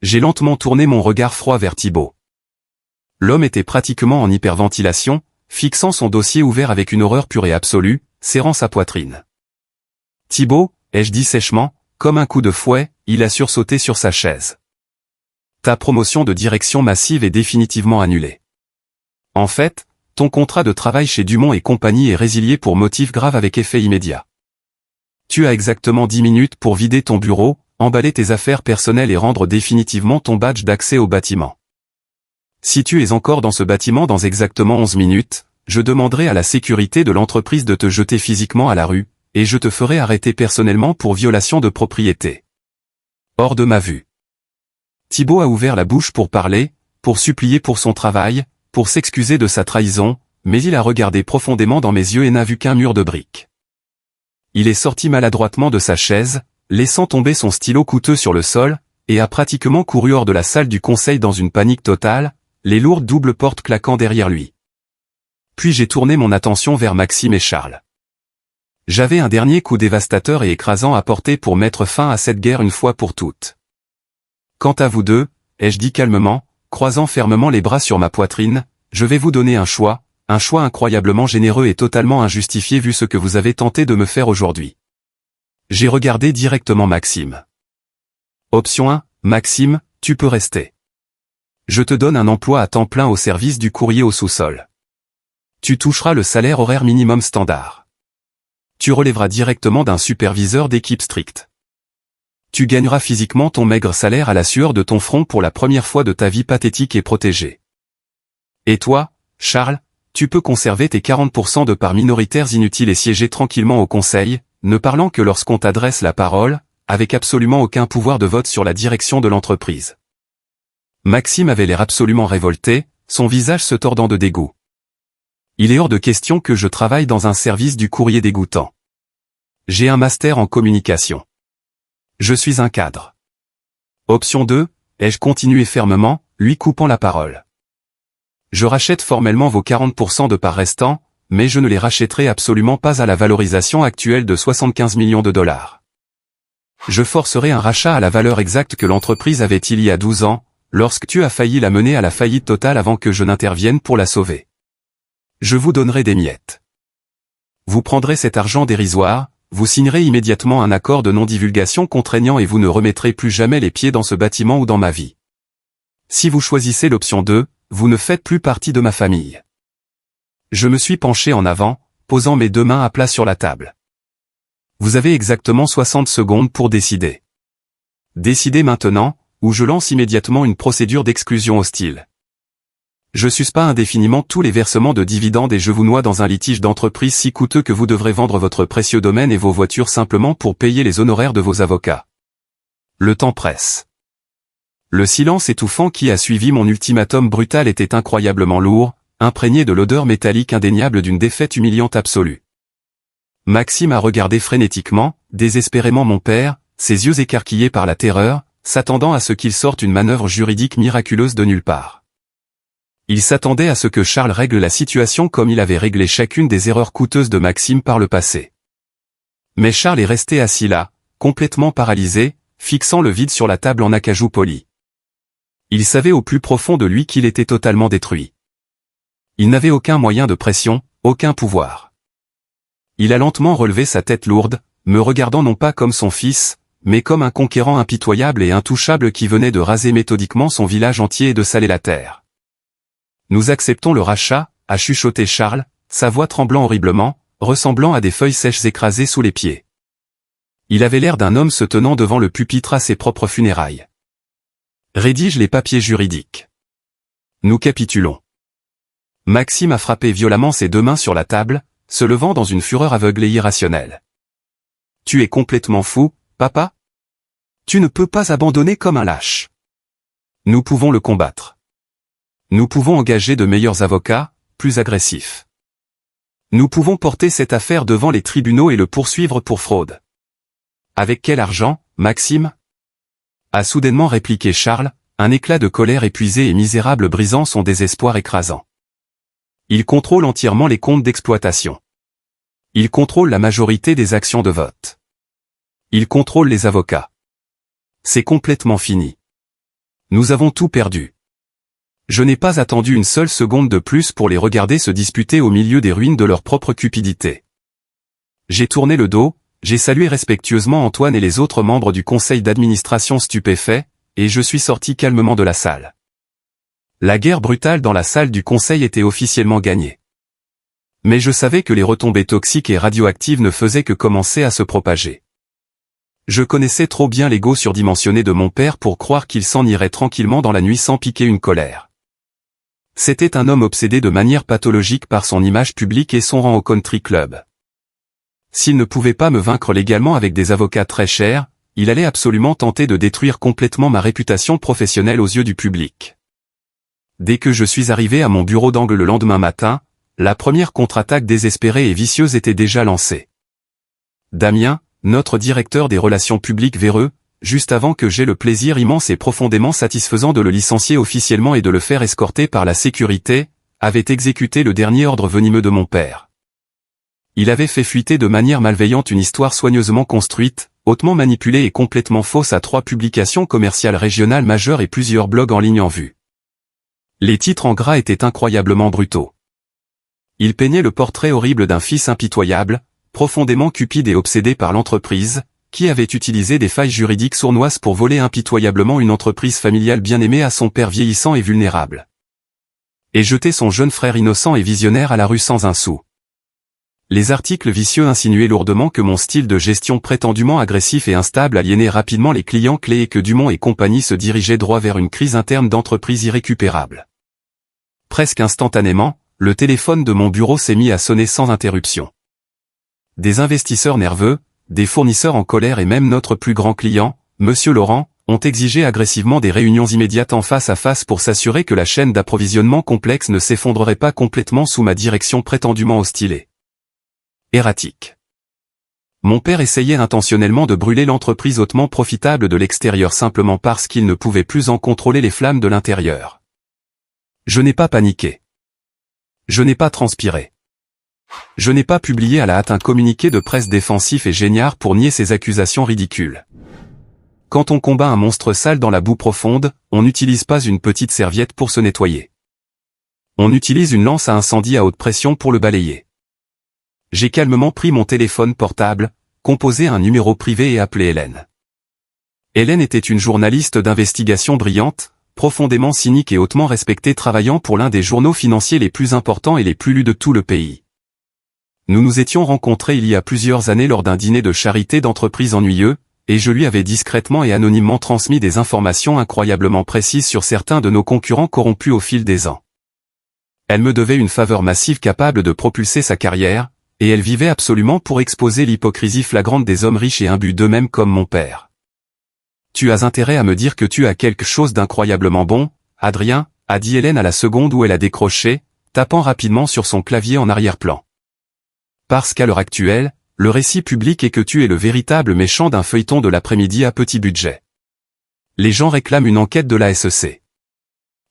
J'ai lentement tourné mon regard froid vers Thibaut. L'homme était pratiquement en hyperventilation, fixant son dossier ouvert avec une horreur pure et absolue, serrant sa poitrine. Thibaut, ai-je dit sèchement, comme un coup de fouet, il a sursauté sur sa chaise. Ta promotion de direction massive est définitivement annulée. En fait, ton contrat de travail chez Dumont et compagnie est résilié pour motif grave avec effet immédiat. Tu as exactement 10 minutes pour vider ton bureau, emballer tes affaires personnelles et rendre définitivement ton badge d'accès au bâtiment. Si tu es encore dans ce bâtiment dans exactement 11 minutes, je demanderai à la sécurité de l'entreprise de te jeter physiquement à la rue, et je te ferai arrêter personnellement pour violation de propriété. Hors de ma vue. Thibaut a ouvert la bouche pour parler, pour supplier pour son travail, pour s'excuser de sa trahison, mais il a regardé profondément dans mes yeux et n'a vu qu'un mur de briques. Il est sorti maladroitement de sa chaise, laissant tomber son stylo coûteux sur le sol, et a pratiquement couru hors de la salle du conseil dans une panique totale, les lourdes doubles portes claquant derrière lui. Puis j'ai tourné mon attention vers Maxime et Charles. J'avais un dernier coup dévastateur et écrasant à porter pour mettre fin à cette guerre une fois pour toutes. Quant à vous deux, ai-je dit calmement, croisant fermement les bras sur ma poitrine, je vais vous donner un choix incroyablement généreux et totalement injustifié vu ce que vous avez tenté de me faire aujourd'hui. J'ai regardé directement Maxime. Option 1, Maxime, tu peux rester. Je te donne un emploi à temps plein au service du courrier au sous-sol. Tu toucheras le salaire horaire minimum standard. Tu relèveras directement d'un superviseur d'équipe strict. Tu gagneras physiquement ton maigre salaire à la sueur de ton front pour la première fois de ta vie pathétique et protégée. Et toi, Charles, tu peux conserver tes 40% de parts minoritaires inutiles et siéger tranquillement au conseil, ne parlant que lorsqu'on t'adresse la parole, avec absolument aucun pouvoir de vote sur la direction de l'entreprise. Maxime avait l'air absolument révolté, son visage se tordant de dégoût. Il est hors de question que je travaille dans un service du courrier dégoûtant. J'ai un master en communication. Je suis un cadre. Option 2, ai-je continué fermement, lui coupant la parole. Je rachète formellement vos 40% de parts restants, mais je ne les rachèterai absolument pas à la valorisation actuelle de 75 millions de dollars. Je forcerai un rachat à la valeur exacte que l'entreprise avait il y a 12 ans, lorsque tu as failli la mener à la faillite totale avant que je n'intervienne pour la sauver. Je vous donnerai des miettes. Vous prendrez cet argent dérisoire, vous signerez immédiatement un accord de non-divulgation contraignant et vous ne remettrez plus jamais les pieds dans ce bâtiment ou dans ma vie. Si vous choisissez l'option 2, vous ne faites plus partie de ma famille. Je me suis penché en avant, posant mes deux mains à plat sur la table. Vous avez exactement 60 secondes pour décider. Décidez maintenant, ou je lance immédiatement une procédure d'exclusion hostile. Je suspends indéfiniment tous les versements de dividendes et je vous noie dans un litige d'entreprise si coûteux que vous devrez vendre votre précieux domaine et vos voitures simplement pour payer les honoraires de vos avocats. Le temps presse. Le silence étouffant qui a suivi mon ultimatum brutal était incroyablement lourd, imprégné de l'odeur métallique indéniable d'une défaite humiliante absolue. Maxime a regardé frénétiquement, désespérément mon père, ses yeux écarquillés par la terreur, s'attendant à ce qu'il sorte une manœuvre juridique miraculeuse de nulle part. Il s'attendait à ce que Charles règle la situation comme il avait réglé chacune des erreurs coûteuses de Maxime par le passé. Mais Charles est resté assis là, complètement paralysé, fixant le vide sur la table en acajou poli. Il savait au plus profond de lui qu'il était totalement détruit. Il n'avait aucun moyen de pression, aucun pouvoir. Il a lentement relevé sa tête lourde, me regardant non pas comme son fils, mais comme un conquérant impitoyable et intouchable qui venait de raser méthodiquement son village entier et de saler la terre. Nous acceptons le rachat, a chuchoté Charles, sa voix tremblant horriblement, ressemblant à des feuilles sèches écrasées sous les pieds. Il avait l'air d'un homme se tenant devant le pupitre à ses propres funérailles. Rédige les papiers juridiques. Nous capitulons. Maxime a frappé violemment ses deux mains sur la table, se levant dans une fureur aveugle et irrationnelle. Tu es complètement fou, papa? Tu ne peux pas abandonner comme un lâche. Nous pouvons le combattre. Nous pouvons engager de meilleurs avocats, plus agressifs. Nous pouvons porter cette affaire devant les tribunaux et le poursuivre pour fraude. Avec quel argent, Maxime? A soudainement répliqué Charles, un éclat de colère épuisé et misérable brisant son désespoir écrasant. Il contrôle entièrement les comptes d'exploitation. Il contrôle la majorité des actions de vote. Il contrôle les avocats. C'est complètement fini. Nous avons tout perdu. Je n'ai pas attendu une seule seconde de plus pour les regarder se disputer au milieu des ruines de leur propre cupidité. J'ai tourné le dos, j'ai salué respectueusement Antoine et les autres membres du conseil d'administration stupéfaits, et je suis sorti calmement de la salle. La guerre brutale dans la salle du conseil était officiellement gagnée. Mais je savais que les retombées toxiques et radioactives ne faisaient que commencer à se propager. Je connaissais trop bien l'ego surdimensionné de mon père pour croire qu'il s'en irait tranquillement dans la nuit sans piquer une colère. C'était un homme obsédé de manière pathologique par son image publique et son rang au country club. S'il ne pouvait pas me vaincre légalement avec des avocats très chers, il allait absolument tenter de détruire complètement ma réputation professionnelle aux yeux du public. Dès que je suis arrivé à mon bureau d'angle le lendemain matin, la première contre-attaque désespérée et vicieuse était déjà lancée. Damien, notre directeur des relations publiques véreux, juste avant que j'aie le plaisir immense et profondément satisfaisant de le licencier officiellement et de le faire escorter par la sécurité, avait exécuté le dernier ordre venimeux de mon père. Il avait fait fuiter de manière malveillante une histoire soigneusement construite, hautement manipulée et complètement fausse à 3 publications commerciales régionales majeures et plusieurs blogs en ligne en vue. Les titres en gras étaient incroyablement brutaux. Il peignait le portrait horrible d'un fils impitoyable, profondément cupide et obsédé par l'entreprise, qui avait utilisé des failles juridiques sournoises pour voler impitoyablement une entreprise familiale bien aimée à son père vieillissant et vulnérable. Et jeter son jeune frère innocent et visionnaire à la rue sans un sou. Les articles vicieux insinuaient lourdement que mon style de gestion prétendument agressif et instable aliénait rapidement les clients clés et que Dumont et compagnie se dirigeaient droit vers une crise interne d'entreprise irrécupérable. Presque instantanément, le téléphone de mon bureau s'est mis à sonner sans interruption. Des investisseurs nerveux, des fournisseurs en colère et même notre plus grand client, Monsieur Laurent, ont exigé agressivement des réunions immédiates en face à face pour s'assurer que la chaîne d'approvisionnement complexe ne s'effondrerait pas complètement sous ma direction prétendument hostile. Erratique. Mon père essayait intentionnellement de brûler l'entreprise hautement profitable de l'extérieur simplement parce qu'il ne pouvait plus en contrôler les flammes de l'intérieur. Je n'ai pas paniqué. Je n'ai pas transpiré. Je n'ai pas publié à la hâte un communiqué de presse défensif et géniard pour nier ces accusations ridicules. Quand on combat un monstre sale dans la boue profonde, on n'utilise pas une petite serviette pour se nettoyer. On utilise une lance à incendie à haute pression pour le balayer. J'ai calmement pris mon téléphone portable, composé un numéro privé et appelé Hélène. Hélène était une journaliste d'investigation brillante, profondément cynique et hautement respectée, travaillant pour l'un des journaux financiers les plus importants et les plus lus de tout le pays. Nous nous étions rencontrés il y a plusieurs années lors d'un dîner de charité d'entreprise ennuyeux, et je lui avais discrètement et anonymement transmis des informations incroyablement précises sur certains de nos concurrents corrompus au fil des ans. Elle me devait une faveur massive capable de propulser sa carrière, et elle vivait absolument pour exposer l'hypocrisie flagrante des hommes riches et imbus d'eux-mêmes comme mon père. Tu as intérêt à me dire que tu as quelque chose d'incroyablement bon, Adrien, a dit Hélène à la seconde où elle a décroché, tapant rapidement sur son clavier en arrière-plan. Parce qu'à l'heure actuelle, le récit public est que tu es le véritable méchant d'un feuilleton de l'après-midi à petit budget. Les gens réclament une enquête de la SEC.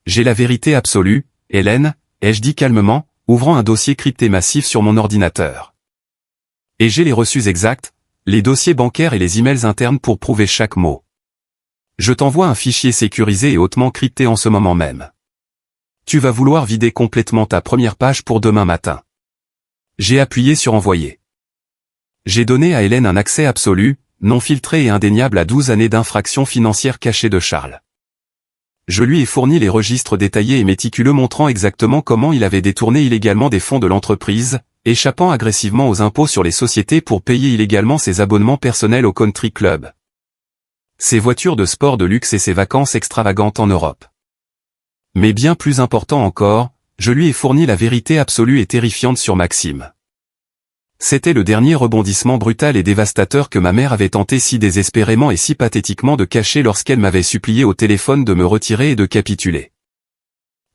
J'ai la vérité absolue, Hélène, ai-je dit calmement, ouvrant un dossier crypté massif sur mon ordinateur. Et j'ai les reçus exacts, les dossiers bancaires et les emails internes pour prouver chaque mot. Je t'envoie un fichier sécurisé et hautement crypté en ce moment même. Tu vas vouloir vider complètement ta première page pour demain matin. J'ai appuyé sur envoyer. J'ai donné à Hélène un accès absolu, non filtré et indéniable à 12 années d'infractions financières cachées de Charles. Je lui ai fourni les registres détaillés et méticuleux montrant exactement comment il avait détourné illégalement des fonds de l'entreprise, échappant agressivement aux impôts sur les sociétés pour payer illégalement ses abonnements personnels au country club, ses voitures de sport de luxe et ses vacances extravagantes en Europe. Mais bien plus important encore, je lui ai fourni la vérité absolue et terrifiante sur Maxime. C'était le dernier rebondissement brutal et dévastateur que ma mère avait tenté si désespérément et si pathétiquement de cacher lorsqu'elle m'avait supplié au téléphone de me retirer et de capituler.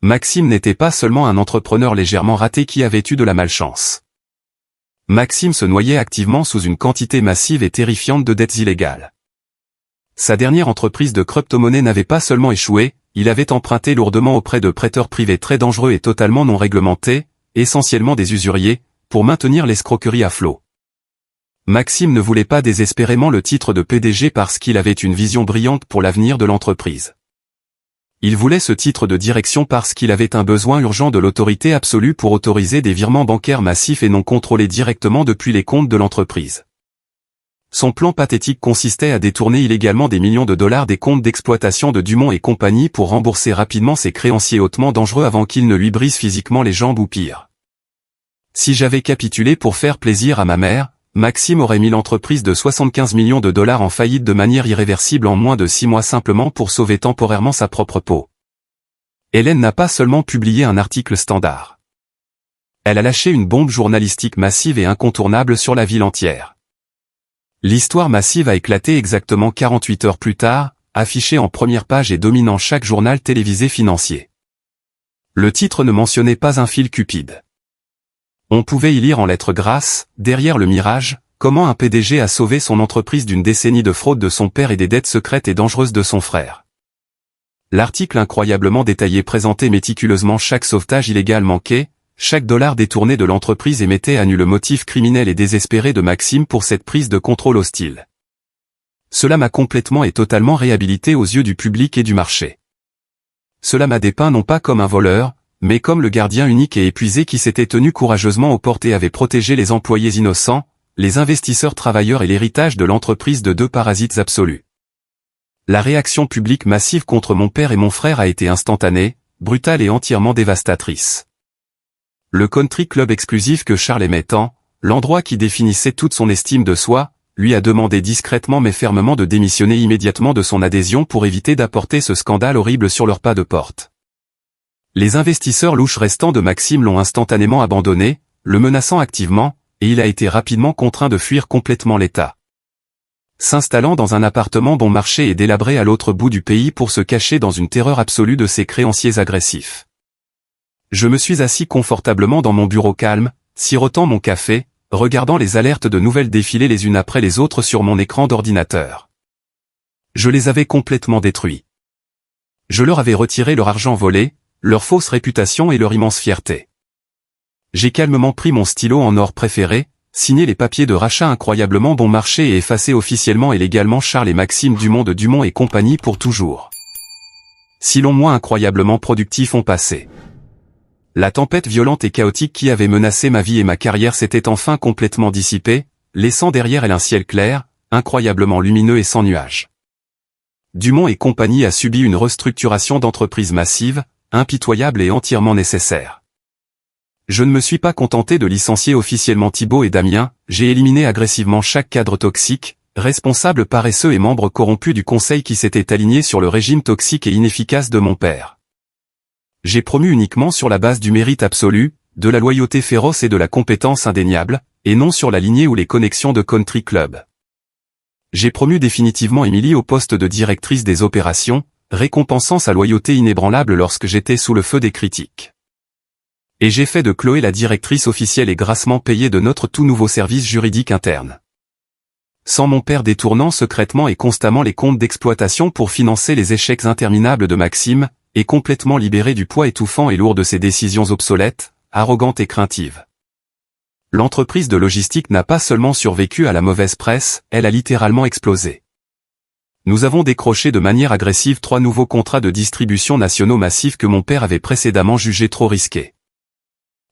Maxime n'était pas seulement un entrepreneur légèrement raté qui avait eu de la malchance. Maxime se noyait activement sous une quantité massive et terrifiante de dettes illégales. Sa dernière entreprise de crypto-monnaie n'avait pas seulement échoué, il avait emprunté lourdement auprès de prêteurs privés très dangereux et totalement non réglementés, essentiellement des usuriers, pour maintenir l'escroquerie à flot. Maxime ne voulait pas désespérément le titre de PDG parce qu'il avait une vision brillante pour l'avenir de l'entreprise. Il voulait ce titre de direction parce qu'il avait un besoin urgent de l'autorité absolue pour autoriser des virements bancaires massifs et non contrôlés directement depuis les comptes de l'entreprise. Son plan pathétique consistait à détourner illégalement des millions de dollars des comptes d'exploitation de Dumont et compagnie pour rembourser rapidement ses créanciers hautement dangereux avant qu'ils ne lui brisent physiquement les jambes ou pire. Si j'avais capitulé pour faire plaisir à ma mère, Maxime aurait mis l'entreprise de 75 millions de dollars en faillite de manière irréversible en moins de 6 mois simplement pour sauver temporairement sa propre peau. Hélène n'a pas seulement publié un article standard. Elle a lâché une bombe journalistique massive et incontournable sur la ville entière. L'histoire massive a éclaté exactement 48 heures plus tard, affichée en première page et dominant chaque journal télévisé financier. Le titre ne mentionnait pas un fil cupide. On pouvait y lire en lettres grasses, derrière le mirage, comment un PDG a sauvé son entreprise d'une décennie de fraude de son père et des dettes secrètes et dangereuses de son frère. L'article incroyablement détaillé présentait méticuleusement chaque sauvetage illégal manqué, chaque dollar détourné de l'entreprise et mettait à nu le motif criminel et désespéré de Maxime pour cette prise de contrôle hostile. Cela m'a complètement et totalement réhabilité aux yeux du public et du marché. Cela m'a dépeint non pas comme un voleur, mais comme le gardien unique et épuisé qui s'était tenu courageusement aux portes et avait protégé les employés innocents, les investisseurs travailleurs et l'héritage de l'entreprise de deux parasites absolus. La réaction publique massive contre mon père et mon frère a été instantanée, brutale et entièrement dévastatrice. Le country club exclusif que Charles aimait tant, l'endroit qui définissait toute son estime de soi, lui a demandé discrètement mais fermement de démissionner immédiatement de son adhésion pour éviter d'apporter ce scandale horrible sur leur pas de porte. Les investisseurs louches restants de Maxime l'ont instantanément abandonné, le menaçant activement, et il a été rapidement contraint de fuir complètement l'État. S'installant dans un appartement bon marché et délabré à l'autre bout du pays pour se cacher dans une terreur absolue de ses créanciers agressifs. Je me suis assis confortablement dans mon bureau calme, sirotant mon café, regardant les alertes de nouvelles défiler les unes après les autres sur mon écran d'ordinateur. Je les avais complètement détruits. Je leur avais retiré leur argent volé, leur fausse réputation et leur immense fierté. J'ai calmement pris mon stylo en or préféré, signé les papiers de rachat incroyablement bon marché et effacé officiellement et légalement Charles et Maxime Dumont de Dumont et compagnie pour toujours. 6 longs mois incroyablement productifs ont passé. La tempête violente et chaotique qui avait menacé ma vie et ma carrière s'était enfin complètement dissipée, laissant derrière elle un ciel clair, incroyablement lumineux et sans nuages. Dumont et compagnie a subi une restructuration d'entreprise massive, impitoyable et entièrement nécessaire. Je ne me suis pas contenté de licencier officiellement Thibaut et Damien, j'ai éliminé agressivement chaque cadre toxique, responsable paresseux et membre corrompu du conseil qui s'était aligné sur le régime toxique et inefficace de mon père. J'ai promu uniquement sur la base du mérite absolu, de la loyauté féroce et de la compétence indéniable, et non sur la lignée ou les connexions de country club. J'ai promu définitivement Émilie au poste de directrice des opérations, récompensant sa loyauté inébranlable lorsque j'étais sous le feu des critiques. Et j'ai fait de Chloé la directrice officielle et grassement payée de notre tout nouveau service juridique interne. Sans mon père détournant secrètement et constamment les comptes d'exploitation pour financer les échecs interminables de Maxime, et complètement libéré du poids étouffant et lourd de ses décisions obsolètes, arrogantes et craintives. L'entreprise de logistique n'a pas seulement survécu à la mauvaise presse, elle a littéralement explosé. Nous avons décroché de manière agressive 3 nouveaux contrats de distribution nationaux massifs que mon père avait précédemment jugés trop risqués.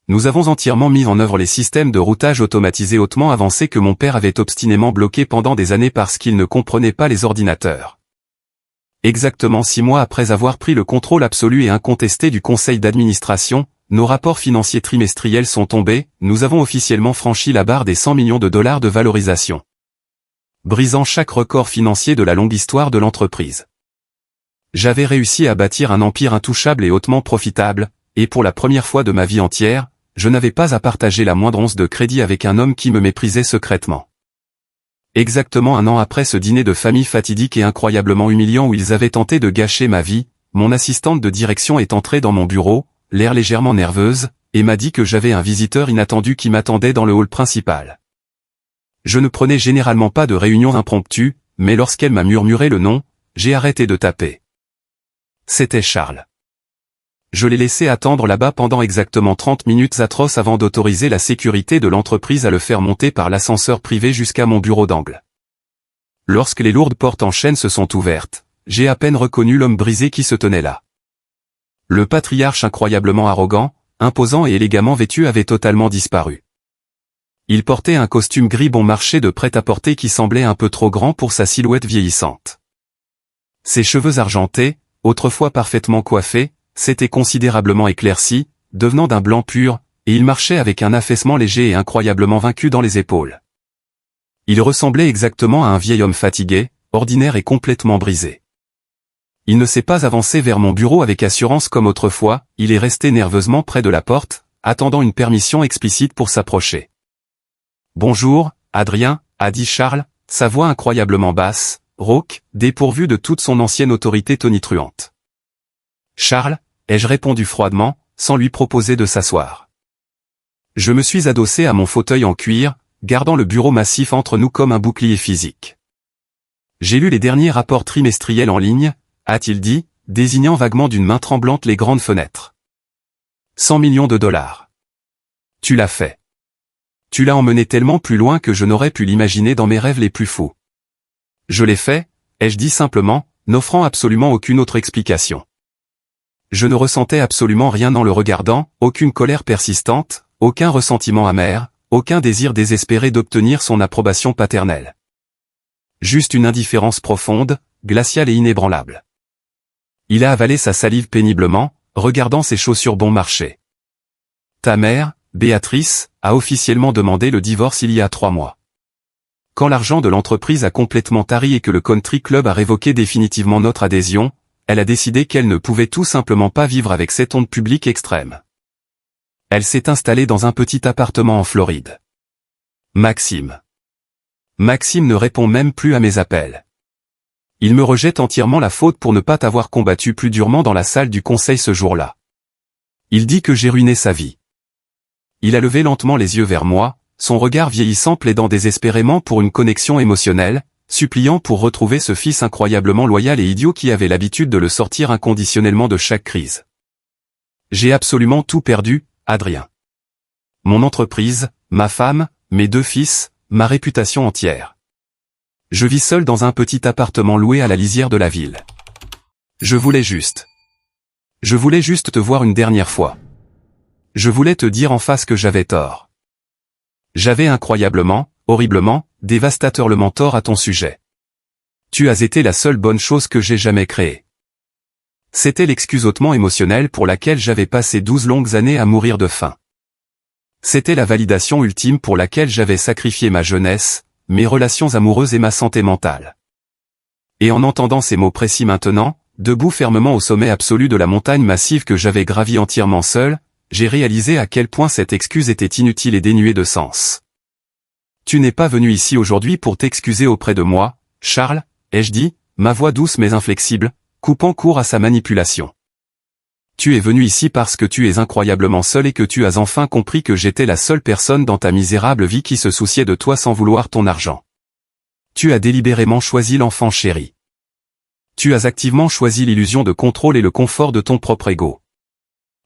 Nous avons entièrement mis en œuvre les systèmes de routage automatisés hautement avancés que mon père avait obstinément bloqués pendant des années parce qu'il ne comprenait pas les ordinateurs. Exactement 6 mois après avoir pris le contrôle absolu et incontesté du conseil d'administration, nos rapports financiers trimestriels sont tombés, nous avons officiellement franchi la barre des 100 millions de dollars de valorisation. Brisant chaque record financier de la longue histoire de l'entreprise. J'avais réussi à bâtir un empire intouchable et hautement profitable, et pour la première fois de ma vie entière, je n'avais pas à partager la moindre once de crédit avec un homme qui me méprisait secrètement. Exactement 1 an après ce dîner de famille fatidique et incroyablement humiliant où ils avaient tenté de gâcher ma vie, mon assistante de direction est entrée dans mon bureau, l'air légèrement nerveuse, et m'a dit que j'avais un visiteur inattendu qui m'attendait dans le hall principal. Je ne prenais généralement pas de réunions impromptues, mais lorsqu'elle m'a murmuré le nom, j'ai arrêté de taper. C'était Charles. Je l'ai laissé attendre là-bas pendant exactement 30 minutes atroces avant d'autoriser la sécurité de l'entreprise à le faire monter par l'ascenseur privé jusqu'à mon bureau d'angle. Lorsque les lourdes portes en chêne se sont ouvertes, j'ai à peine reconnu l'homme brisé qui se tenait là. Le patriarche incroyablement arrogant, imposant et élégamment vêtu avait totalement disparu. Il portait un costume gris bon marché de prêt-à-porter qui semblait un peu trop grand pour sa silhouette vieillissante. Ses cheveux argentés, autrefois parfaitement coiffés, s'était considérablement éclairci, devenant d'un blanc pur, et il marchait avec un affaissement léger et incroyablement vaincu dans les épaules. Il ressemblait exactement à un vieil homme fatigué, ordinaire et complètement brisé. Il ne s'est pas avancé vers mon bureau avec assurance comme autrefois, il est resté nerveusement près de la porte, attendant une permission explicite pour s'approcher. « Bonjour, Adrien » a dit Charles, sa voix incroyablement basse, rauque, dépourvue de toute son ancienne autorité tonitruante. « Charles » ai-je répondu froidement, sans lui proposer de s'asseoir. Je me suis adossé à mon fauteuil en cuir, gardant le bureau massif entre nous comme un bouclier physique. J'ai lu les derniers rapports trimestriels en ligne, a-t-il dit, désignant vaguement d'une main tremblante les grandes fenêtres. 100 millions de dollars. Tu l'as fait. Tu l'as emmené tellement plus loin que je n'aurais pu l'imaginer dans mes rêves les plus fous. Je l'ai fait, ai-je dit simplement, n'offrant absolument aucune autre explication. Je ne ressentais absolument rien en le regardant, aucune colère persistante, aucun ressentiment amer, aucun désir désespéré d'obtenir son approbation paternelle. Juste une indifférence profonde, glaciale et inébranlable. Il a avalé sa salive péniblement, regardant ses chaussures bon marché. Ta mère, Béatrice, a officiellement demandé le divorce il y a 3 mois. Quand l'argent de l'entreprise a complètement tari et que le country club a révoqué définitivement notre adhésion, elle a décidé qu'elle ne pouvait tout simplement pas vivre avec cette honte publique extrême. Elle s'est installée dans un petit appartement en Floride. Maxime. Maxime ne répond même plus à mes appels. Il me rejette entièrement la faute pour ne pas t'avoir combattu plus durement dans la salle du conseil ce jour-là. Il dit que j'ai ruiné sa vie. Il a levé lentement les yeux vers moi, son regard vieillissant plaidant désespérément pour une connexion émotionnelle, suppliant pour retrouver ce fils incroyablement loyal et idiot qui avait l'habitude de le sortir inconditionnellement de chaque crise. J'ai absolument tout perdu, Adrien. Mon entreprise, ma femme, mes 2 fils, ma réputation entière. Je vis seul dans un petit appartement loué à la lisière de la ville. Je voulais juste te voir une dernière fois. Je voulais te dire en face que j'avais tort. J'avais incroyablement, horriblement, dévastateurement tort à ton sujet. Tu as été la seule bonne chose que j'ai jamais créée. C'était l'excuse hautement émotionnelle pour laquelle j'avais passé 12 longues années à mourir de faim. C'était la validation ultime pour laquelle j'avais sacrifié ma jeunesse, mes relations amoureuses et ma santé mentale. Et en entendant ces mots précis maintenant, debout fermement au sommet absolu de la montagne massive que j'avais gravie entièrement seul, j'ai réalisé à quel point cette excuse était inutile et dénuée de sens. Tu n'es pas venu ici aujourd'hui pour t'excuser auprès de moi, Charles, ai-je dit, ma voix douce mais inflexible, coupant court à sa manipulation. Tu es venu ici parce que tu es incroyablement seul et que tu as enfin compris que j'étais la seule personne dans ta misérable vie qui se souciait de toi sans vouloir ton argent. Tu as délibérément choisi l'enfant chéri. Tu as activement choisi l'illusion de contrôle et le confort de ton propre ego.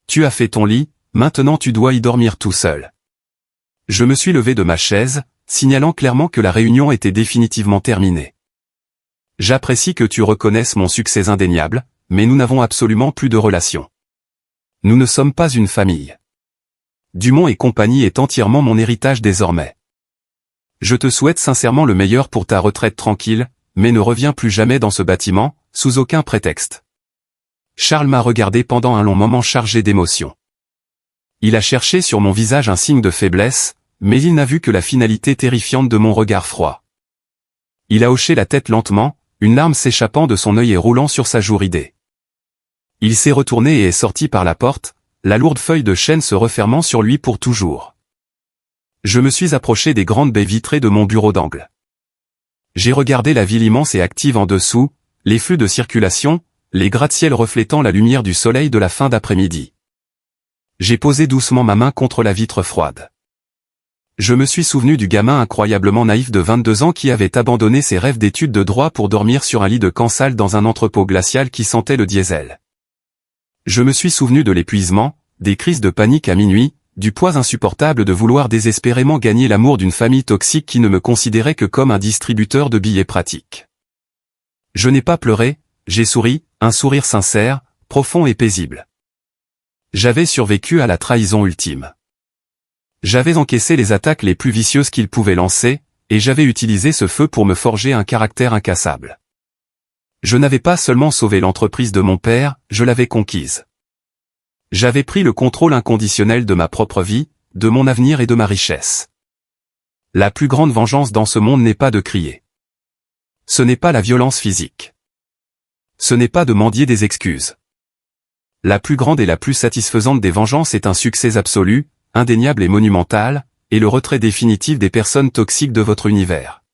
Tu as fait ton lit, maintenant tu dois y dormir tout seul. Je me suis levé de ma chaise, signalant clairement que la réunion était définitivement terminée. J'apprécie que tu reconnaisses mon succès indéniable, mais nous n'avons absolument plus de relation. Nous ne sommes pas une famille. Dumont et compagnie est entièrement mon héritage désormais. Je te souhaite sincèrement le meilleur pour ta retraite tranquille, mais ne reviens plus jamais dans ce bâtiment, sous aucun prétexte. Charles m'a regardé pendant un long moment chargé d'émotions. Il a cherché sur mon visage un signe de faiblesse, mais il n'a vu que la finalité terrifiante de mon regard froid. Il a hoché la tête lentement, une larme s'échappant de son œil et roulant sur sa joue ridée. Il s'est retourné et est sorti par la porte, la lourde feuille de chêne se refermant sur lui pour toujours. Je me suis approché des grandes baies vitrées de mon bureau d'angle. J'ai regardé la ville immense et active en dessous, les flux de circulation, les gratte-ciels reflétant la lumière du soleil de la fin d'après-midi. J'ai posé doucement ma main contre la vitre froide. Je me suis souvenu du gamin incroyablement naïf de 22 ans qui avait abandonné ses rêves d'études de droit pour dormir sur un lit de camp sale dans un entrepôt glacial qui sentait le diesel. Je me suis souvenu de l'épuisement, des crises de panique à minuit, du poids insupportable de vouloir désespérément gagner l'amour d'une famille toxique qui ne me considérait que comme un distributeur de billets pratiques. Je n'ai pas pleuré, j'ai souri, un sourire sincère, profond et paisible. J'avais survécu à la trahison ultime. J'avais encaissé les attaques les plus vicieuses qu'il pouvait lancer, et j'avais utilisé ce feu pour me forger un caractère incassable. Je n'avais pas seulement sauvé l'entreprise de mon père, je l'avais conquise. J'avais pris le contrôle inconditionnel de ma propre vie, de mon avenir et de ma richesse. La plus grande vengeance dans ce monde n'est pas de crier. Ce n'est pas la violence physique. Ce n'est pas de mendier des excuses. La plus grande et la plus satisfaisante des vengeances est un succès absolu, indéniable et monumental, et le retrait définitif des personnes toxiques de votre univers.